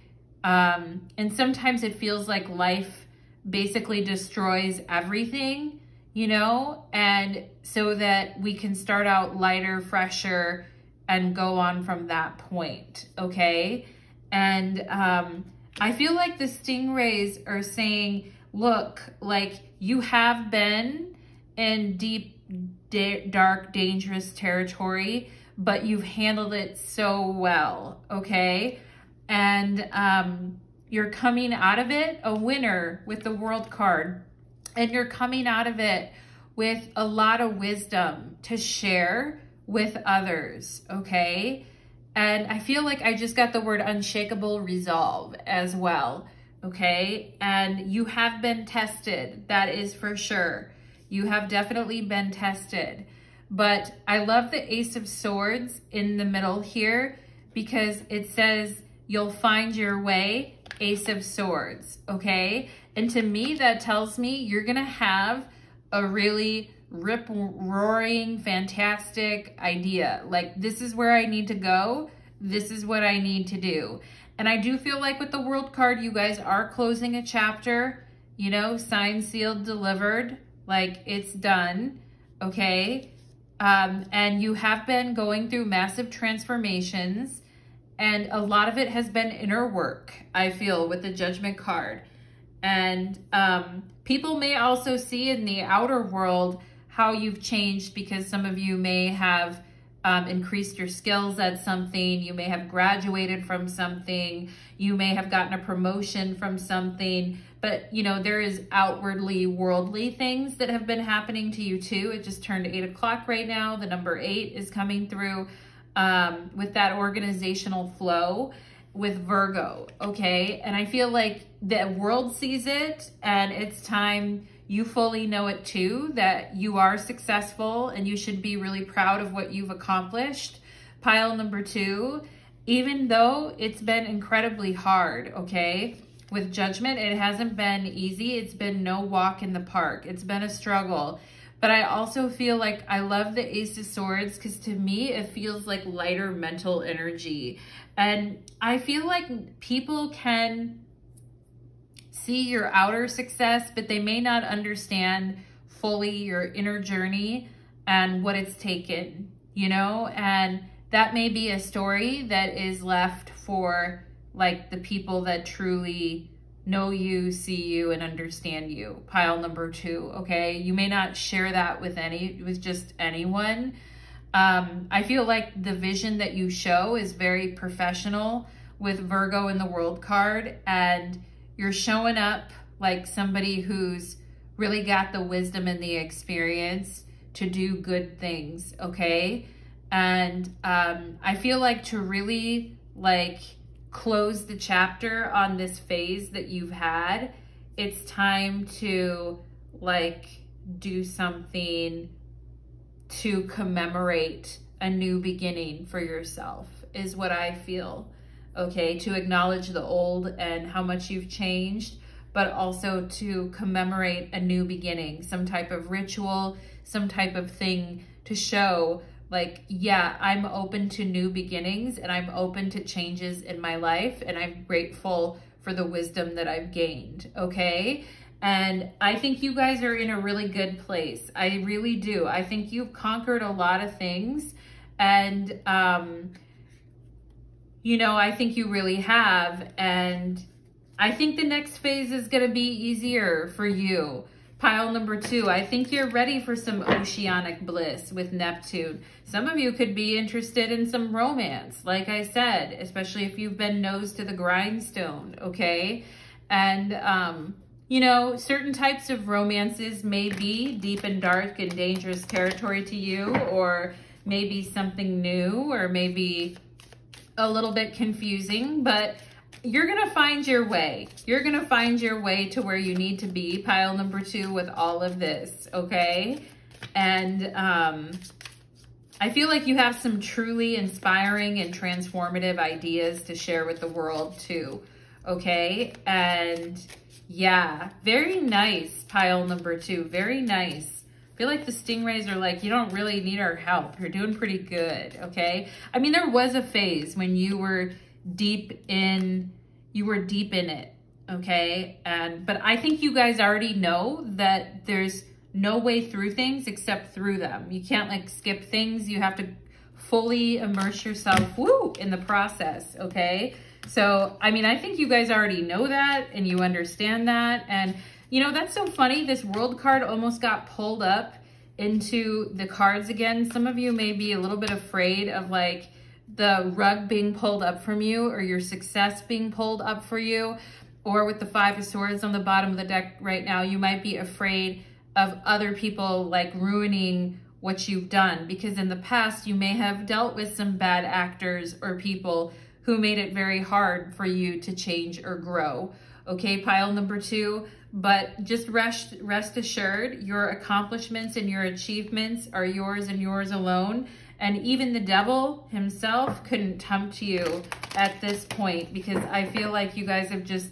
And sometimes it feels like life basically destroys everything, you know, and so that we can start out lighter, fresher, and go on from that point, okay? And I feel like the Stingrays are saying, look, like you have been in deep, dark, dangerous territory, but you've handled it so well, okay? And you're coming out of it a winner with the World card. And you're coming out of it with a lot of wisdom to share with others, okay? And I feel like I just got the word unshakable resolve as well, okay? And you have been tested, that is for sure. You have definitely been tested. But I love the Ace of Swords in the middle here because it says you'll find your way, Ace of Swords, okay? And to me, that tells me you're gonna have a really rip-roaring, fantastic idea. Like, this is where I need to go. This is what I need to do. And I do feel like with the World card, you guys are closing a chapter, you know, signed, sealed, delivered, like it's done, okay? And you have been going through massive transformations, and a lot of it has been inner work, I feel, with the Judgment card. And people may also see in the outer world how you've changed because some of you may have increased your skills at something. You may have graduated from something. You may have gotten a promotion from something. But, you know, there is outwardly worldly things that have been happening to you too. It just turned 8 o'clock right now. The number 8 is coming through with that organizational flow with Virgo, okay? And I feel like the world sees it, and it's time you fully know it too, that you are successful and you should be really proud of what you've accomplished. Pile number 2, even though it's been incredibly hard, okay? With Judgment, it hasn't been easy. It's been no walk in the park. It's been a struggle. But I also feel like I love the Ace of Swords because to me, it feels like lighter mental energy. And I feel like people can see your outer success, but they may not understand fully your inner journey and what it's taken, you know? And that may be a story that is left for like the people that truly know you, see you, and understand you. Pile number 2, okay? You may not share that with just anyone. I feel like the vision that you show is very professional with Virgo in the World card, and you're showing up like somebody who's really got the wisdom and the experience to do good things, okay? And I feel like to really like close the chapter on this phase that you've had, it's time to like do something to commemorate a new beginning for yourself is what I feel, okay? To acknowledge the old and how much you've changed, but also to commemorate a new beginning, some type of ritual, some type of thing to show like, yeah, I'm open to new beginnings and I'm open to changes in my life, and I'm grateful for the wisdom that I've gained, okay? And I think you guys are in a really good place. I really do. I think you've conquered a lot of things, and, you know, I think you really have. And I think the next phase is going to be easier for you. Pile number 2, I think you're ready for some oceanic bliss with Neptune. Some of you could be interested in some romance, like I said, especially if you've been nose to the grindstone, okay? And, you know, certain types of romances may be deep and dark and dangerous territory to you, or maybe something new, or maybe a little bit confusing, but you're going to find your way. You're going to find your way to where you need to be, pile number 2, with all of this, okay? And I feel like you have some truly inspiring and transformative ideas to share with the world too, okay? And yeah, very nice, pile number 2, very nice. I feel like the Stingrays are like, you don't really need our help. You're doing pretty good, okay? I mean, there was a phase when you were deep in you were deep in it, okay? But I think you guys already know that there's no way through things except through them. You can't like skip things. You have to fully immerse yourself, in the process, okay? So, I mean, I think you guys already know that and you understand that. And, you know, that's so funny. This world card almost got pulled up into the cards again. Some of you may be a little bit afraid of like the rug being pulled up from you or your success being pulled up for you. Or with the Five of Swords on the bottom of the deck right now, you might be afraid of other people like ruining what you've done, because in the past you may have dealt with some bad actors or people who made it very hard for you to change or grow. Okay, pile number 2, but just rest assured, your accomplishments and your achievements are yours and yours alone. And even the devil himself couldn't tempt you at this point, because I feel like you guys have just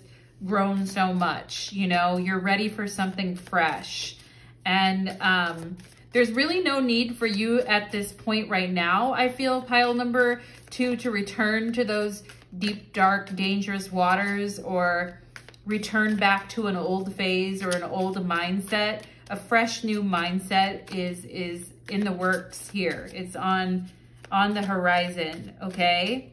grown so much. You know, you're ready for something fresh. And there's really no need for you at this point right now, I feel, pile number 2, to return to those deep, dark, dangerous waters or return back to an old phase or an old mindset. A fresh new mindset is in the works here. It's on the horizon, okay?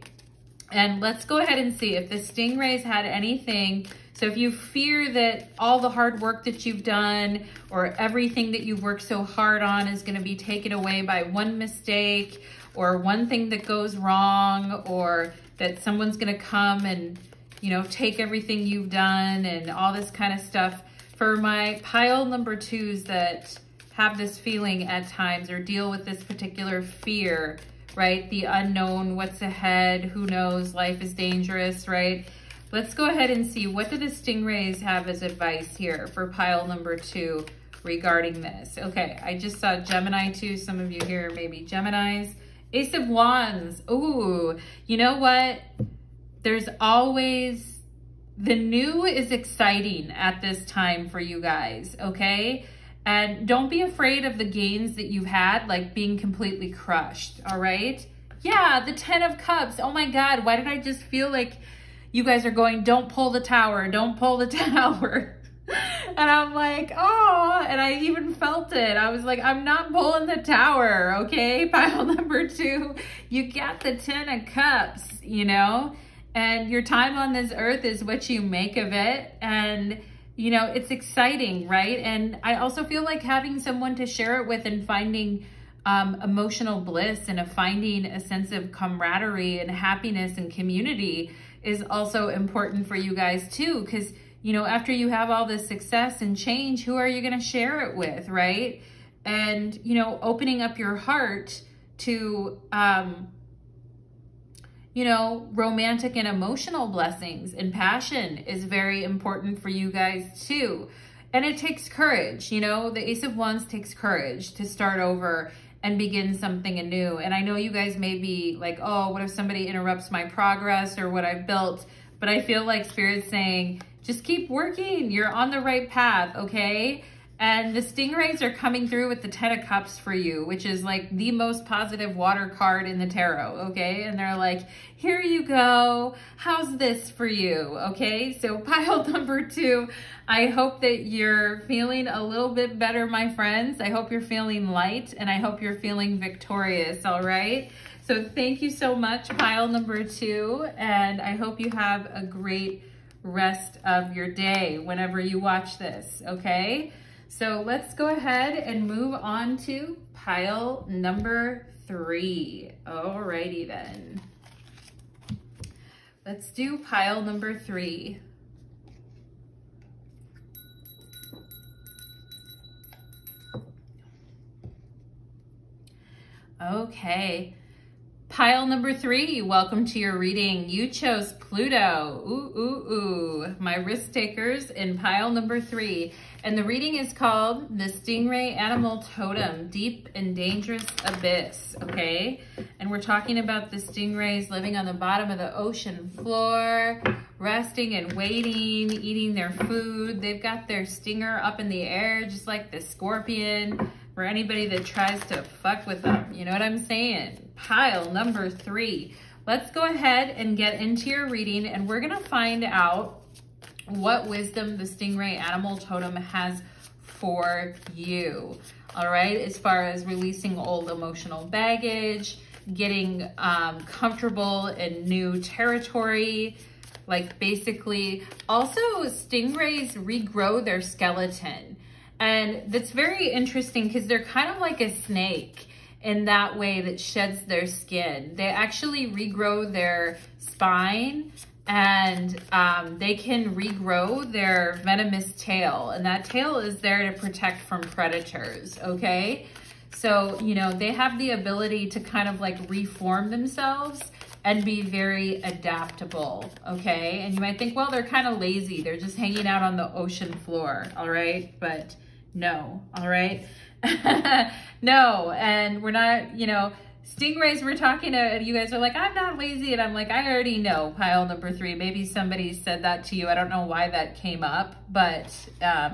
And let's go ahead and see if the Stingrays had anything. So if you fear that all the hard work that you've done or everything that you've worked so hard on is going to be taken away by one mistake or one thing that goes wrong, or that someone's going to come and, you know, take everything you've done and all this kind of stuff. For my pile number 2s that have this feeling at times or deal with this particular fear, right? The unknown, what's ahead, who knows, life is dangerous, right? Let's go ahead and see, what do the Stingrays have as advice here for pile number 2 regarding this? Okay, I just saw Gemini too. Some of you here maybe Geminis. Ace of Wands. Ooh, you know what? There's always, the new is exciting at this time for you guys, okay? And don't be afraid of the gains that you've had, like being completely crushed, all right? Yeah, the 10 of Cups. Oh my God, why did I just feel like you guys are going, don't pull the tower, don't pull the tower. And I'm like, oh, and I even felt it. I was like, I'm not pulling the tower, okay? Pile number 2, you got the 10 of Cups, you know? And your time on this earth is what you make of it. And, you know, it's exciting, right? And I also feel like having someone to share it with and finding emotional bliss and finding a sense of camaraderie and happiness and community is also important for you guys too. Because, you know, after you have all this success and change, who are you going to share it with, right? And, you know, opening up your heart to, you know, romantic and emotional blessings and passion is very important for you guys too. And it takes courage, you know, the Ace of Wands takes courage to start over and begin something anew. And I know you guys may be like, oh, what if somebody interrupts my progress or what I've built? But I feel like Spirit's saying, just keep working. You're on the right path, okay? And the Stingrays are coming through with the 10 of Cups for you, which is like the most positive water card in the tarot, okay? And they're like, here you go. How's this for you, okay? So pile number 2, I hope that you're feeling a little bit better, my friends. I hope you're feeling light, and I hope you're feeling victorious, all right? So thank you so much, pile number 2, and I hope you have a great rest of your day whenever you watch this, okay? So let's go ahead and move on to pile number 3. Alrighty then. Let's do pile number 3. Okay. Pile number 3, welcome to your reading. You chose Pluto. Ooh, ooh, ooh. My risk takers in pile number 3. And the reading is called The Stingray Animal Totem, Deep and Dangerous Abyss, okay? And we're talking about the stingrays living on the bottom of the ocean floor, resting and waiting, eating their food. They've got their stinger up in the air, just like the scorpion, for anybody that tries to fuck with them. You know what I'm saying? Pile number 3. let's go ahead and get into your reading, and we're gonna find out what wisdom the Stingray animal totem has for you. All right, as far as releasing old emotional baggage, getting comfortable in new territory, like basically, also stingrays regrow their skeleton. And that's very interesting because they're kind of like a snake in that way that sheds their skin. They actually regrow their spine, and they can regrow their venomous tail. And that tail is there to protect from predators, okay? So, you know, they have the ability to kind of like reform themselves and be very adaptable, okay? And you might think, well, they're kind of lazy. They're just hanging out on the ocean floor, all right? But no, all right? No, and we're not, you know, stingrays, we're talking to, you guys are like, I'm not lazy. And I'm like, I already know, pile number 3. Maybe somebody said that to you. I don't know why that came up, but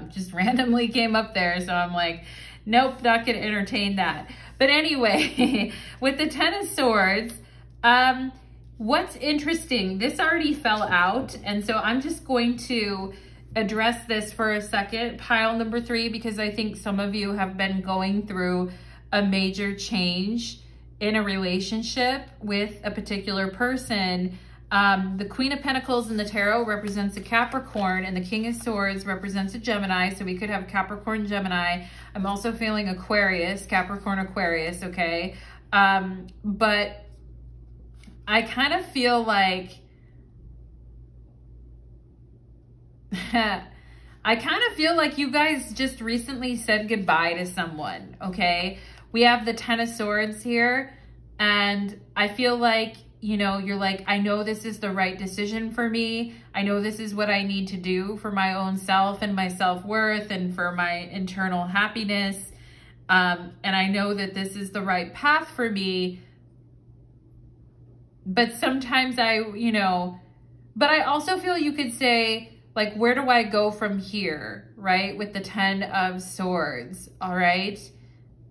just randomly came up there. So I'm like, nope, not gonna entertain that. But anyway, with the 10 of Swords, what's interesting, this already fell out. And so I'm just going to address this for a second, pile number 3, because I think some of you have been going through a major change in a relationship with a particular person. The Queen of Pentacles in the tarot represents a Capricorn, and the King of Swords represents a Gemini. So we could have Capricorn, Gemini. I'm also feeling Aquarius, Capricorn, Aquarius, okay? But I kind of feel like, I kind of feel like you guys just recently said goodbye to someone, okay? We have the 10 of Swords here, and I feel like, you know, you're like, I know this is the right decision for me. I know this is what I need to do for my own self and my self-worth and for my internal happiness. And I know that this is the right path for me. But sometimes you know, but I also feel you could say, like, where do I go from here, right? With the 10 of Swords, all right?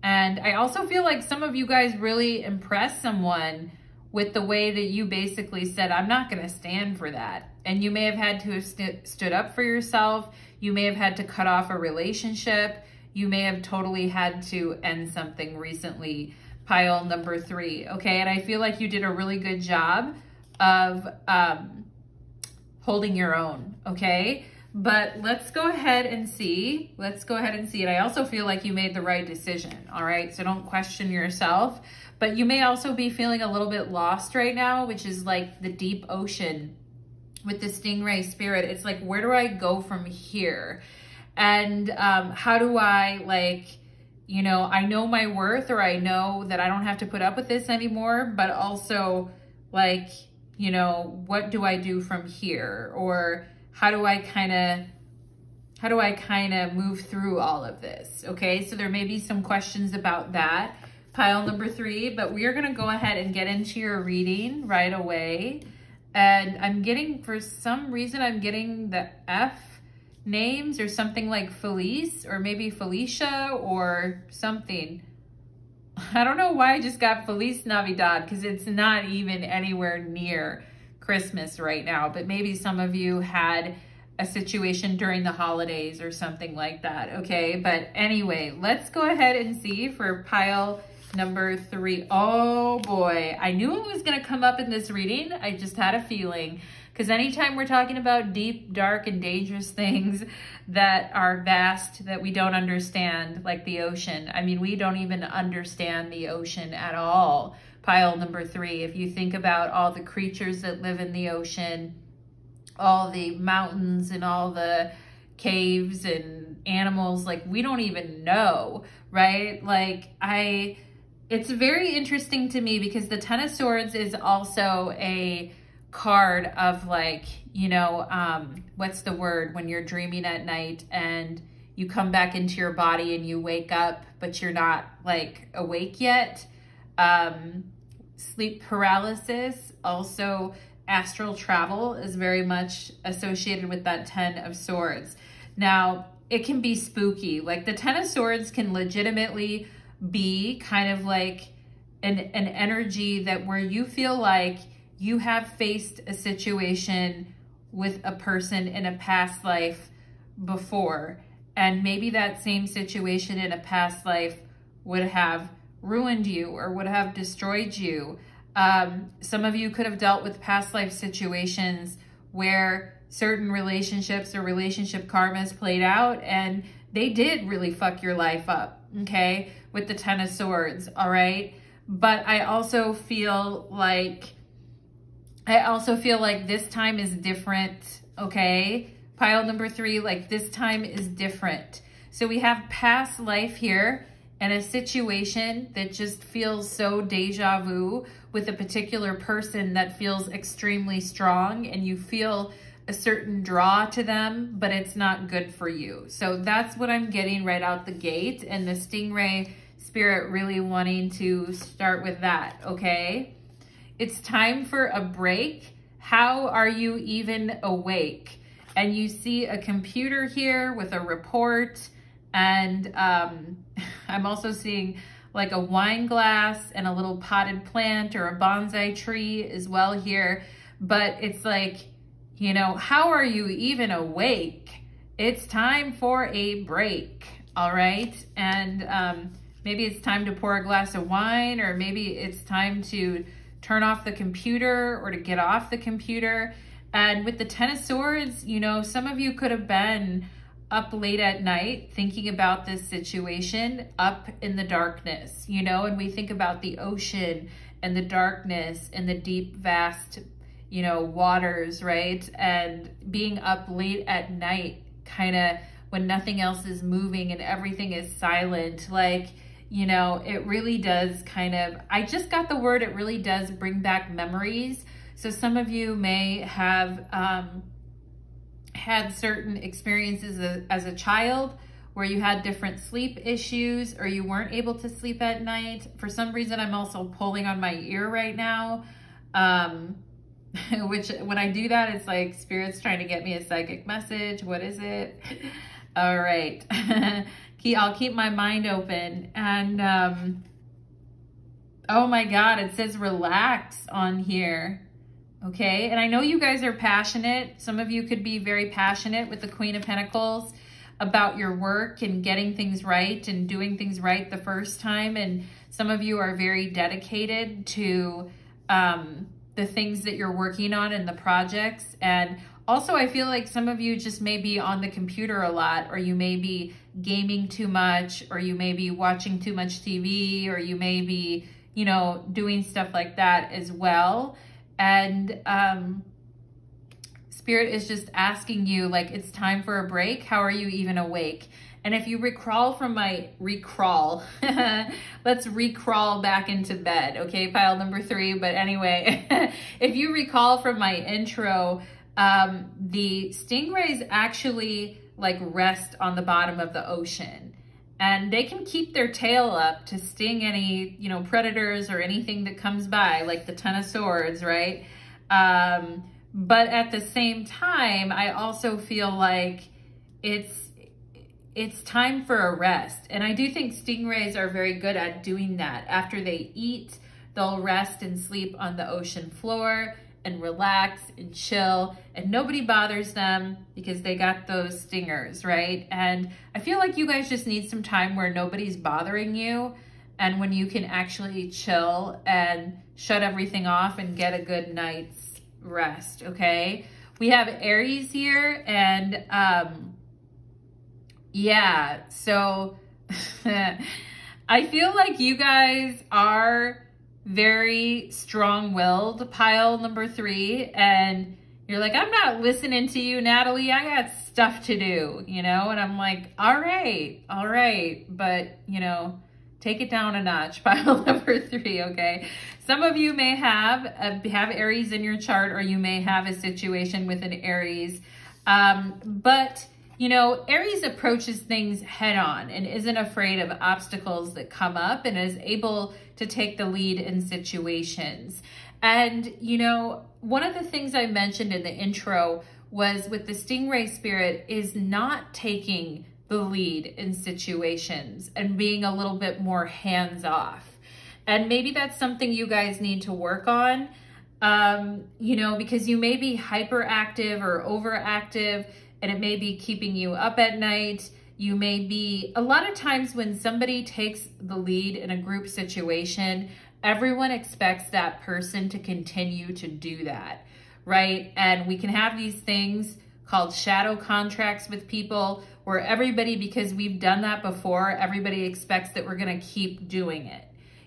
And I also feel like some of you guys really impressed someone with the way that you basically said, I'm not going to stand for that. And you may have had to have stood up for yourself. You may have had to cut off a relationship. You may have totally had to end something recently, pile number 3, okay? And I feel like you did a really good job of holding your own, okay? But let's go ahead and see. Let's go ahead and see. And I also feel like you made the right decision, all right? So don't question yourself. But you may also be feeling a little bit lost right now, which is like the deep ocean with the Stingray spirit. It's like, where do I go from here? And how do I, like, you know, I know my worth, or I know that I don't have to put up with this anymore, but also, like, you know, what do I do from here? Or how do I kind of move through all of this? Okay, so there may be some questions about that, pile number 3, but we are going to go ahead and get into your reading right away. And I'm getting, for some reason, I'm getting the F names or something like Felice, or maybe Felicia or something. I don't know why I just got Feliz Navidad, because it's not even anywhere near Christmas right now, but maybe some of you had a situation during the holidays or something like that, okay? But anyway, let's go ahead and see for pile number 3. Oh boy, I knew it was gonna come up in this reading. I just had a feeling, because anytime we're talking about deep, dark, and dangerous things that are vast, that we don't understand, like the ocean. I mean, we don't even understand the ocean at all. Pile number 3, if you think about all the creatures that live in the ocean, all the mountains and all the caves and animals, like, we don't even know, right? Like, it's very interesting to me because the 10 of Swords is also a card of, like, you know, what's the word when you're dreaming at night and you come back into your body and you wake up, but you're not, like, awake yet. Sleep paralysis, also astral travel is very much associated with that 10 of Swords. Now, it can be spooky. Like, the 10 of Swords can legitimately be kind of like an energy that where you feel like you have faced a situation with a person in a past life before, and maybe that same situation in a past life would have ruined you or would have destroyed you. Some of you could have dealt with past life situations where certain relationships or relationship karmas played out and they did really fuck your life up, okay, with the Ten of Swords, all right? But I also feel like this time is different, okay? Pile number 3, like this time is different. So we have past life here and a situation that just feels so deja vu with a particular person that feels extremely strong, and you feel a certain draw to them, but it's not good for you. So that's what I'm getting right out the gate, and the Stingray spirit really wanting to start with that, okay? It's time for a break. How are you even awake? And you see a computer here with a report, and I'm also seeing like a wine glass and a little potted plant or a bonsai tree as well here. But it's like, you know, how are you even awake? It's time for a break, all right? And maybe it's time to pour a glass of wine, or maybe it's time to turn off the computer or to get off the computer. And with the Ten of Swords, you know, some of you could have been up late at night thinking about this situation, up in the darkness, you know, and we think about the ocean and the darkness and the deep, vast, you know, waters, right? And being up late at night, kind of when nothing else is moving and everything is silent, like, you know, it really does kind of, I just got the word, it really does bring back memories. So some of you may have had certain experiences as a child where you had different sleep issues, or you weren't able to sleep at night. For some reason, I'm also pulling on my ear right now, which when I do that, it's like Spirit's trying to get me a psychic message. What is it? All right. I'll keep my mind open. And oh my God, it says relax on here. Okay, and I know you guys are passionate. Some of you could be very passionate with the Queen of Pentacles about your work and getting things right and doing things right the first time. And some of you are very dedicated to the things that you're working on and the projects. And also, I feel like some of you just may be on the computer a lot, or you may be gaming too much, or you may be watching too much TV, or you may be, you know, doing stuff like that as well. And Spirit is just asking you, like, it's time for a break. How are you even awake? And if you recrawl from my let's recrawl back into bed, okay, pile number 3. But anyway, if you recall from my intro, the stingrays actually like rest on the bottom of the ocean. And they can keep their tail up to sting any, you know, predators or anything that comes by, like the Ten of Swords, right? But at the same time, I also feel like it's time for a rest. And I do think stingrays are very good at doing that. After they eat, they'll rest and sleep on the ocean floor and relax and chill, and nobody bothers them because they got those stingers, right? And I feel like you guys just need some time where nobody's bothering you, and when you can actually chill and shut everything off and get a good night's rest, okay? We have Aries here, and yeah, so I feel like you guys are very strong-willed, pile number 3, and you're like, I'm not listening to you, Natalie. I got stuff to do, you know? And I'm like, all right, but, you know, take it down a notch, pile number 3, okay? Some of you may have Aries in your chart, or you may have a situation with an Aries, but you know, Aries approaches things head on and isn't afraid of obstacles that come up, and is able to take the lead in situations. And, you know, one of the things I mentioned in the intro was with the Stingray spirit is not taking the lead in situations and being a little bit more hands off. And maybe that's something you guys need to work on. you know, because you may be hyperactive or overactive, and it may be keeping you up at night. You may be, a lot of times when somebody takes the lead in a group situation, everyone expects that person to continue to do that, right? And we can have these things called shadow contracts with people where everybody, because we've done that before, everybody expects that we're gonna keep doing it,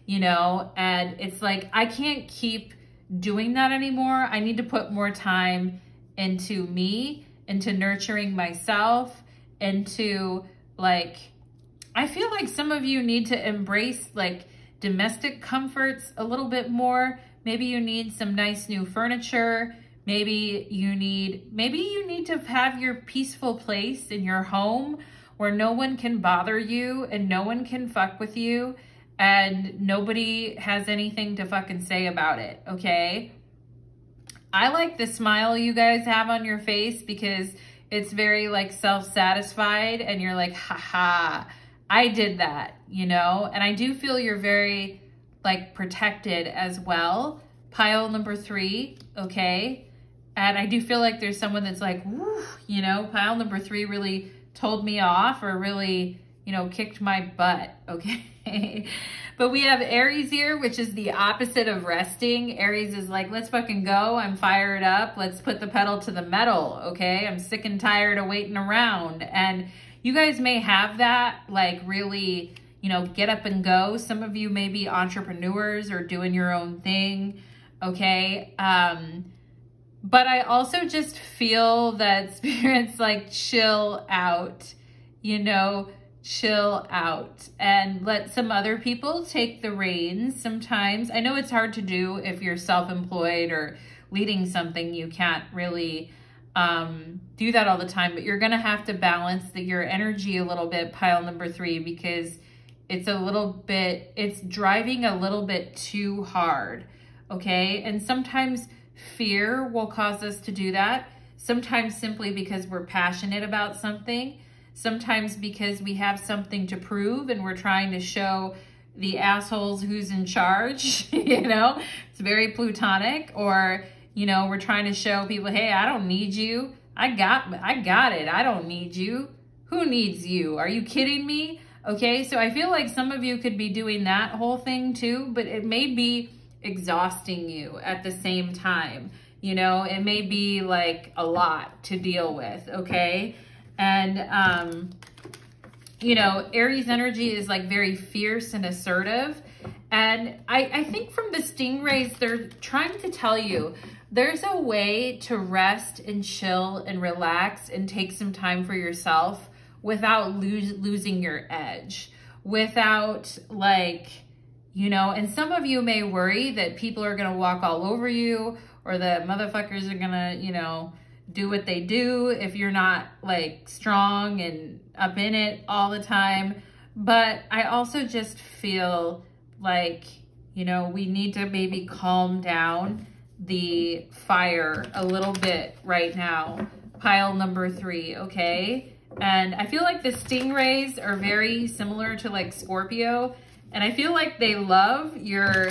you know? And it's like, I can't keep doing that anymore. I need to put more time into me, into nurturing myself, into like, I feel like some of you need to embrace like domestic comforts a little bit more. Maybe you need some nice new furniture. Maybe you need to have your peaceful place in your home where no one can bother you and no one can fuck with you and nobody has anything to fucking say about it, okay? I like the smile you guys have on your face because it's very like self-satisfied and you're like, haha, I did that, you know? And I do feel you're very like protected as well. Pile number 3, okay? And I do feel like there's someone that's like, woo, you know, pile number 3 really told me off or really, you know, kicked my butt, okay? But we have Aries here, which is the opposite of resting. Aries is like, let's fucking go. I'm fired up. Let's put the pedal to the metal, okay? I'm sick and tired of waiting around. And you guys may have that, like really, you know, get up and go. Some of you may be entrepreneurs or doing your own thing, okay? But I also just feel that Spirit's like, chill out, you know, chill out and let some other people take the reins sometimes. I know it's hard to do if you're self-employed or leading something. You can't really do that all the time, but you're going to have to balance your energy a little bit, pile number 3, because it's driving a little bit too hard, okay? And sometimes fear will cause us to do that. Sometimes simply because we're passionate about something. Sometimes because we have something to prove and we're trying to show the assholes who's in charge, you know, it's very plutonic. Or, you know, we're trying to show people, hey, I don't need you. I got it. I don't need you. Who needs you? Are you kidding me? Okay, so I feel like some of you could be doing that whole thing too, but it may be exhausting you at the same time. You know, it may be like a lot to deal with, okay? And, you know, Aries energy is like very fierce and assertive. And I think from the Stingrays, they're trying to tell you there's a way to rest and chill and relax and take some time for yourself without losing your edge, without like, you know, and some of you may worry that people are going to walk all over you or that motherfuckers are going to, you know, do what they do if you're not like strong and up in it all the time. But I also just feel like, you know, we need to maybe calm down the fire a little bit right now. Pile number 3, okay? And I feel like the Stingrays are very similar to like Scorpio. And I feel like they love your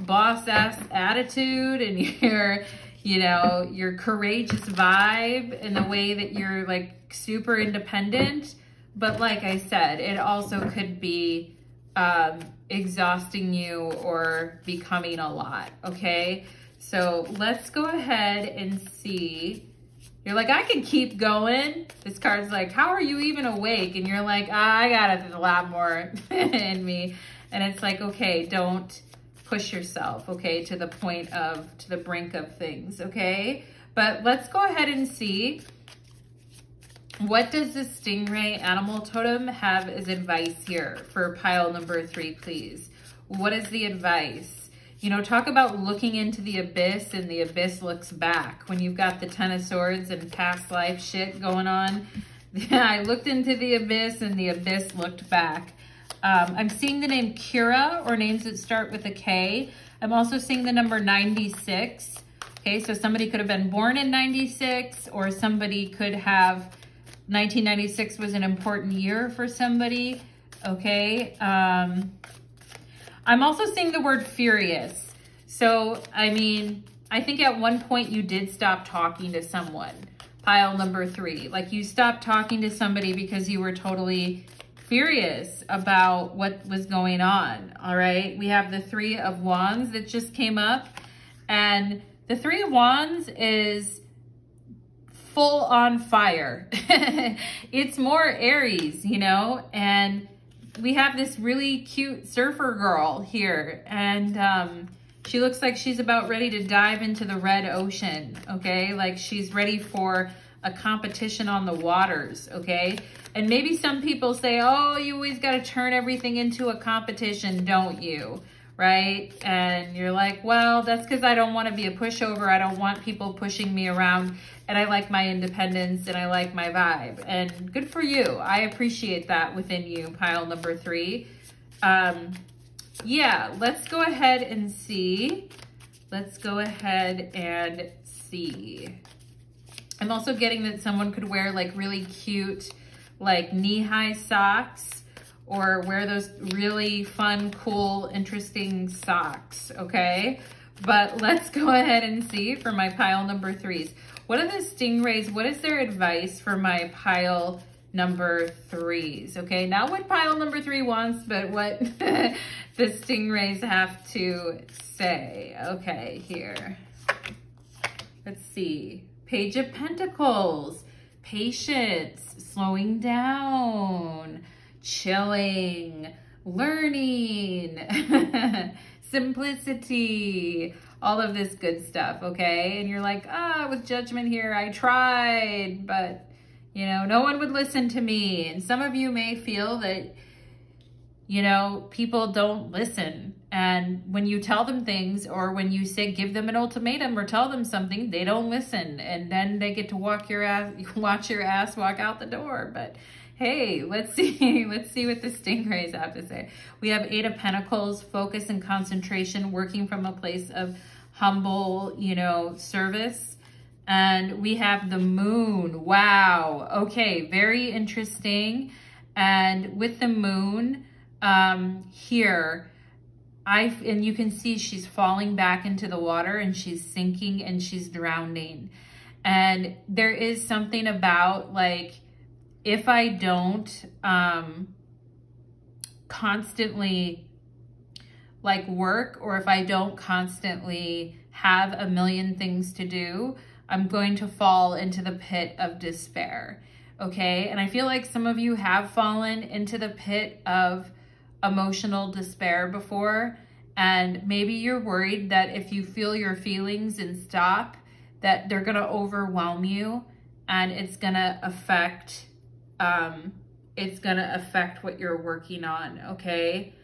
boss ass attitude and your, you know, your courageous vibe and the way that you're like super independent. But like I said, it also could be exhausting you or becoming a lot, okay? So let's go ahead and see. You're like, I can keep going. This card's like, how are you even awake? And you're like, I got a lot more in me. And it's like, okay, don't push yourself, okay, to the brink of things, okay? But let's go ahead and see, what does the Stingray animal totem have as advice here for pile number 3, please? What is the advice? You know, talk about looking into the abyss and the abyss looks back. When you've got the 10 of swords and past life shit going on. I looked into the abyss and the abyss looked back. I'm seeing the name Kira or names that start with a K. I'm also seeing the number 96. Okay, so somebody could have been born in 96 or somebody could have, 1996 was an important year for somebody. Okay, I'm also seeing the word furious. So, I mean, I think at one point you did stop talking to someone. Pile number 3, like you stopped talking to somebody because you were totally furious about what was going on. All right. We have the 3 of Wands that just came up, and the 3 of Wands is full on fire. It's more Aries, you know, and we have this really cute surfer girl here, and she looks like she's about ready to dive into the red ocean, okay? Like she's ready for a competition on the waters, okay? And maybe some people say, oh, you always got to turn everything into a competition, don't you? Right? And you're like, well, that's because I don't want to be a pushover. I don't want people pushing me around, and I like my independence and I like my vibe. And good for you. I appreciate that within you, pile number 3. Yeah, let's go ahead and see. Let's go ahead and see. I'm also getting that someone could wear like really cute, like knee-high socks, or wear those really fun, cool, interesting socks, okay? But let's go ahead and see for my pile number 3s. What are the Stingrays? What is their advice for my pile number 3s? Okay, not what pile number 3 wants, but what the Stingrays have to say. Okay, here. Let's see. Page of Pentacles. Patience. Slowing down. Chilling. Learning. Simplicity. All of this good stuff, okay? And you're like, with judgment here, I tried, but you know, no one would listen to me. And some of you may feel that, you know, people don't listen. And when you tell them things, or when you say, give them an ultimatum or tell them something, they don't listen. And then they get to watch your ass walk out the door. But hey, let's see what the Stingrays have to say. We have 8 of Pentacles, focus and concentration, working from a place of humble, you know, service. And we have the Moon. Wow. Okay, very interesting. And with the Moon here, and you can see she's falling back into the water, and she's sinking, and she's drowning. And there is something about, like, if I don't constantly like work, or if I don't constantly have a million things to do, I'm going to fall into the pit of despair, okay? And I feel like some of you have fallen into the pit of emotional despair before, and maybe you're worried that if you feel your feelings and stop, that they're gonna overwhelm you, and it's gonna affect what you're working on, okay?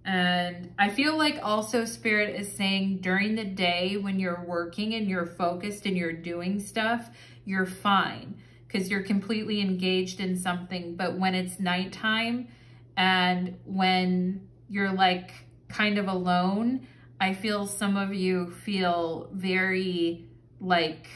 And I feel like also Spirit is saying during the day when you're working and you're focused and you're doing stuff, you're fine because you're completely engaged in something. But when it's nighttime and when you're like kind of alone, I feel some of you feel very like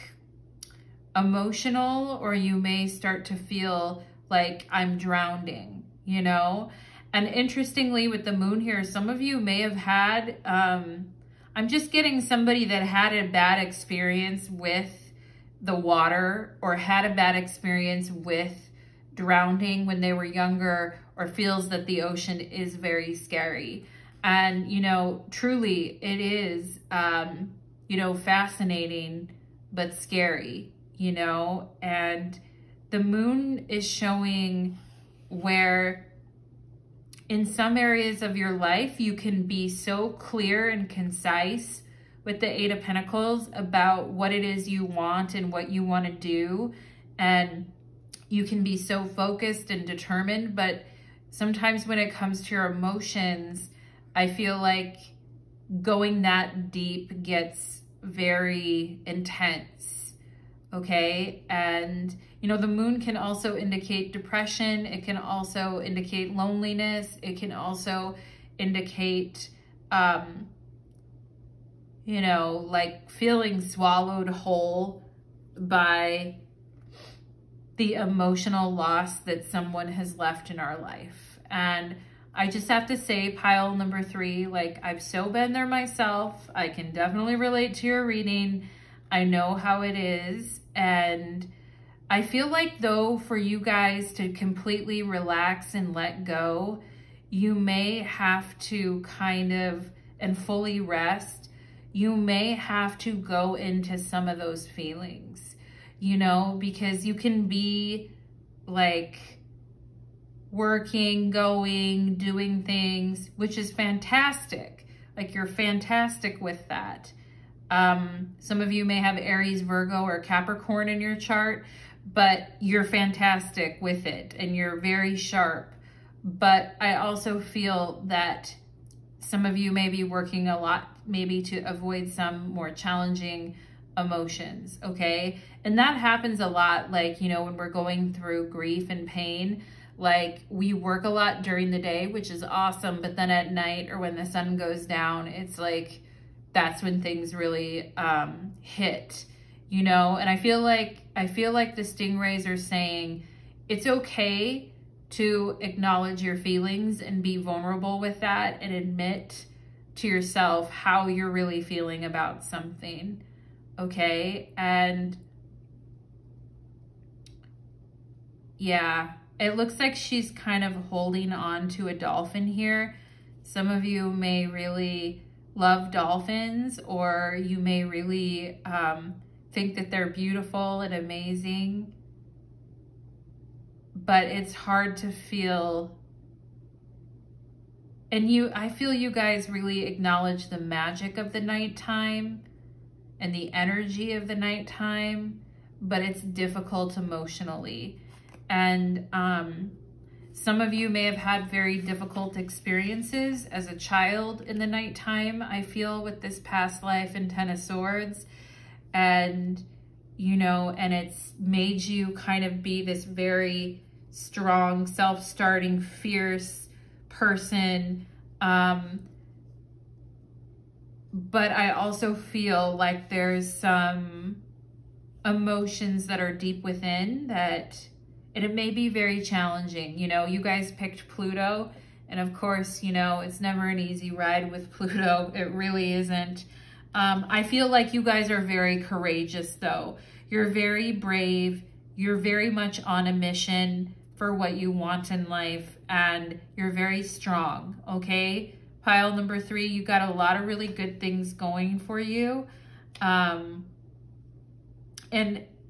emotional, or you may start to feel like I'm drowning, you know? And interestingly, with the Moon here, some of you may have had, I'm just getting somebody that had a bad experience with the water, or had a bad experience with drowning when they were younger, or feels that the ocean is very scary. And, you know, truly it is, you know, fascinating, but scary, you know? And the Moon is showing where in some areas of your life, you can be so clear and concise with the 8 of Pentacles about what it is you want and what you want to do. And you can be so focused and determined, but sometimes when it comes to your emotions, I feel like going that deep gets very intense, okay? And you know, the Moon can also indicate depression. It can also indicate loneliness. It can also indicate, you know, like feeling swallowed whole by the emotional loss that someone has left in our life. And I just have to say, pile number 3, like, I've so been there myself. I can definitely relate to your reading. I know how it is. And I feel like, though, for you guys to completely relax and let go, you may have to kind of, and fully rest, you may have to go into some of those feelings, you know, because you can be like working, going, doing things, which is fantastic. Like, you're fantastic with that. Some of you may have Aries, Virgo, or Capricorn in your chart, but you're fantastic with it and you're very sharp. But I also feel that some of you may be working a lot, maybe to avoid some more challenging emotions, okay? And that happens a lot, like, you know, when we're going through grief and pain, like, we work a lot during the day, which is awesome, but then at night or when the sun goes down, it's like, that's when things really hit, you know? And I feel like the Stingrays are saying it's okay to acknowledge your feelings and be vulnerable with that and admit to yourself how you're really feeling about something, okay? And yeah, it looks like she's kind of holding on to a dolphin here. Some of you may really love dolphins, or you may really think that they're beautiful and amazing, but it's hard to feel. And I feel you guys really acknowledge the magic of the nighttime and the energy of the nighttime, but it's difficult emotionally. And some of you may have had very difficult experiences as a child in the nighttime, I feel, with this past life and 10 of Swords. And, you know, and it's made you kind of be this very strong, self-starting, fierce person. But I also feel like there's some emotions that are deep within that, and it may be very challenging. You know, you guys picked Pluto, and of course, you know, it's never an easy ride with Pluto. It really isn't. I feel like you guys are very courageous, though. You're very brave. You're very much on a mission for what you want in life, and you're very strong, okay? Pile number 3, you got a lot of really good things going for you. And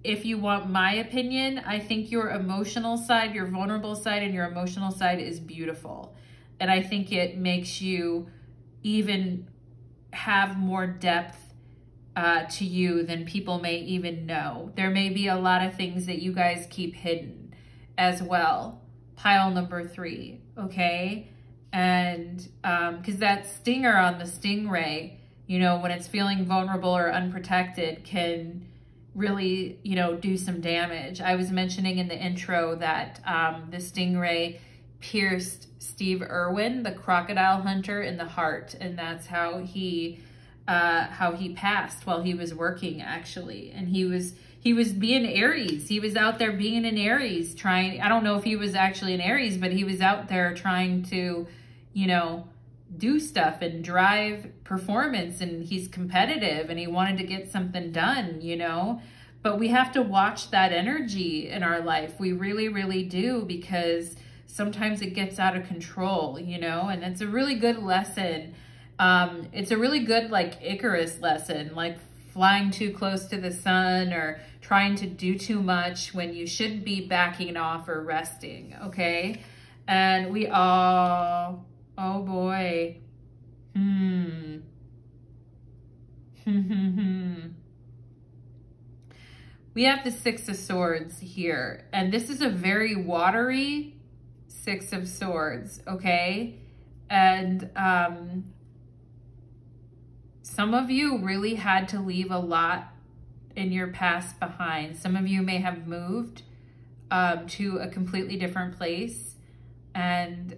if you want my opinion, I think your emotional side, your vulnerable side, and your emotional side is beautiful. And I think it makes you even have more depth to you than people may even know. There may be a lot of things that you guys keep hidden as well. Pile number 3, okay? And because that stinger on the Stingray, you know, when it's feeling vulnerable or unprotected, can really, you know, do some damage. I was mentioning in the intro that the Stingray pierced Steve Irwin, the crocodile hunter, in the heart, and that's how he passed while he was working, actually. And he was being Aries. He was out there being an Aries, trying, I don't know if he was actually an Aries, but he was out there trying to, you know, do stuff and drive performance, and he's competitive and he wanted to get something done, you know. But we have to watch that energy in our life. We really, really do, because sometimes it gets out of control, you know. And it's a really good lesson. It's a really good, like, Icarus lesson, like flying too close to the sun or trying to do too much when you should be backing off or resting, okay? And we all, oh boy. We have the 6 of Swords here, and this is a very watery 6 of Swords, okay? And some of you really had to leave a lot in your past behind. Some of you may have moved to a completely different place. And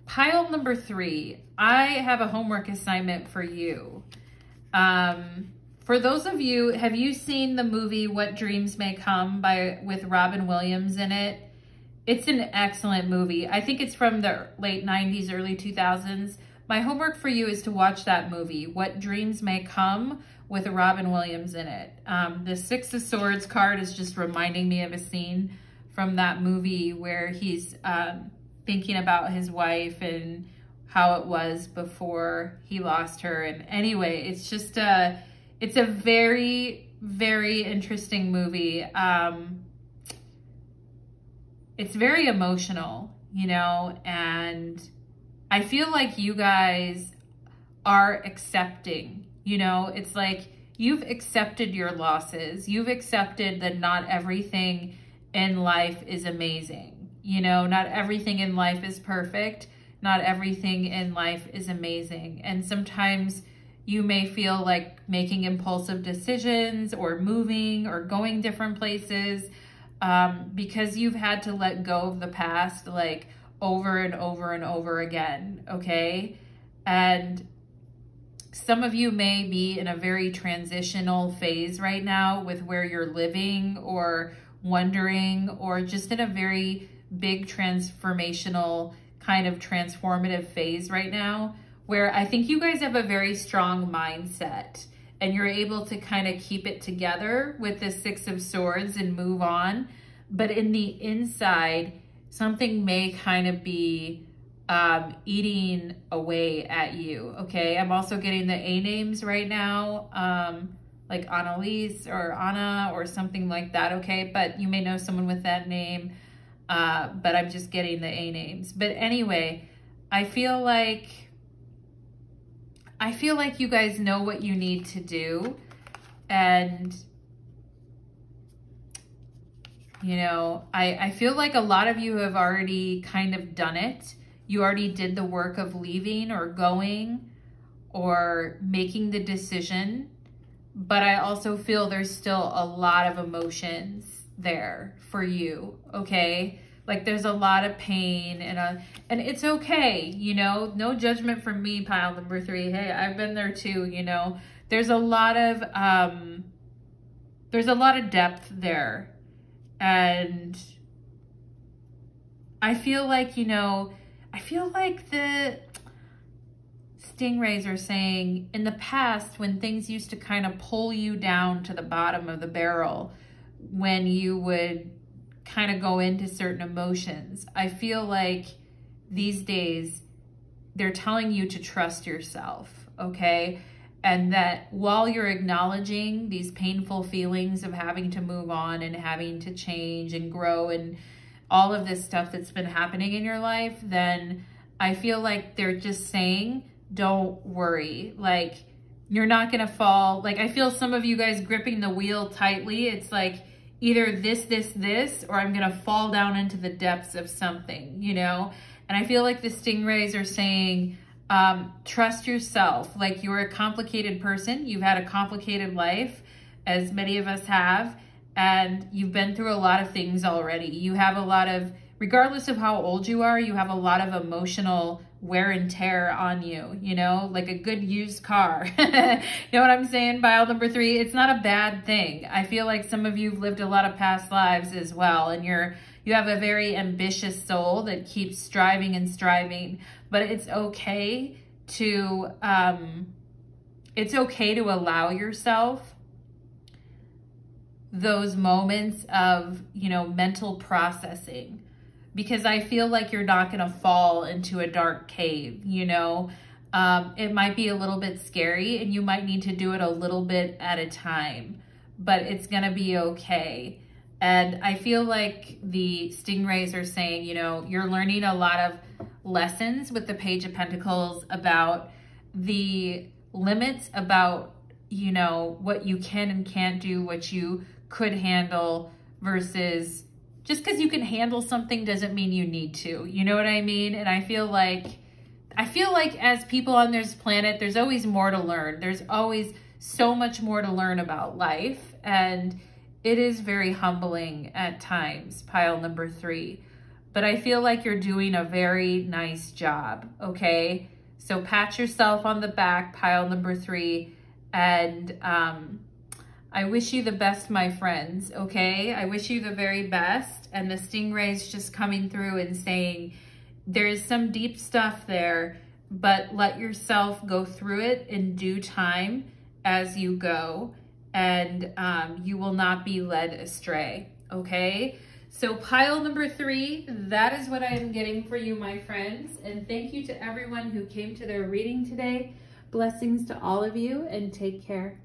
pile number 3, I have a homework assignment for you. For those of you, have you seen the movie What Dreams May Come with Robin Williams in it? It's an excellent movie. I think it's from the late 90s, early 2000s. My homework for you is to watch that movie, What Dreams May Come, with Robin Williams in it. The Six of Swords card is just reminding me of a scene from that movie where he's thinking about his wife and how it was before he lost her. And anyway, it's just it's a very, very interesting movie. It's very emotional, you know, and I feel like you guys are accepting, you know, it's like you've accepted your losses. You've accepted that not everything in life is amazing. You know, not everything in life is perfect. Not everything in life is amazing. And sometimes you may feel like making impulsive decisions or moving or going different places because you've had to let go of the past like over and over and over again, okay? And some of you may be in a very transitional phase right now with where you're living or wondering, or just in a very big transformational kind of transformative phase right now, where I think you guys have a very strong mindset and you're able to kind of keep it together with the Six of Swords and move on. But in the inside, something may kind of be eating away at you, okay? I'm also getting the A names right now, like Annalise or Anna or something like that, okay? But you may know someone with that name, but I'm just getting the A names. But anyway, I feel like you guys know what you need to do, and you know, I feel like a lot of you have already kind of done it. You already did the work of leaving or going or making the decision, but I also feel there's still a lot of emotions there for you, okay? Like there's a lot of pain and it's okay, you know, no judgment from me, pile number 3. Hey, I've been there too, you know. There's a lot of depth there. And I feel like, you know, I feel like the Stingrays are saying in the past when things used to kind of pull you down to the bottom of the barrel, when you would kind of go into certain emotions, I feel like these days they're telling you to trust yourself, okay? And that while you're acknowledging these painful feelings of having to move on and having to change and grow and all of this stuff that's been happening in your life, then I feel like they're just saying, don't worry. Like, you're not going to fall. Like, I feel some of you guys gripping the wheel tightly. It's like either this, or I'm going to fall down into the depths of something, you know? And I feel like the Stingrays are saying, trust yourself. Like, you're a complicated person. You've had a complicated life, as many of us have, and you've been through a lot of things already. You have a lot of, regardless of how old you are, you have a lot of emotional wear and tear on you, you know, like a good used car. You know what I'm saying? Pile number 3, it's not a bad thing. I feel like some of you have lived a lot of past lives as well, and you have a very ambitious soul that keeps striving and striving, but it's okay to allow yourself those moments of, you know, mental processing, because I feel like you're not going to fall into a dark cave, you know. It might be a little bit scary and you might need to do it a little bit at a time, but it's going to be okay. And I feel like the Stingrays are saying, you know, you're learning a lot of lessons with the Page of Pentacles about the limits, about, you know, what you can and can't do, what you could handle, versus just because you can handle something doesn't mean you need to. You know what I mean? And I feel like as people on this planet, there's always more to learn. There's always so much more to learn about life. And it is very humbling at times, pile number 3. But I feel like you're doing a very nice job, okay? So pat yourself on the back, pile number 3. And I wish you the best, my friends, okay? I wish you the very best. And the Stingray's just coming through and saying, there is some deep stuff there, but let yourself go through it in due time as you go, and you will not be led astray, okay? So pile number 3, that is what I am getting for you, my friends. And thank you to everyone who came to their reading today. Blessings to all of you, and take care.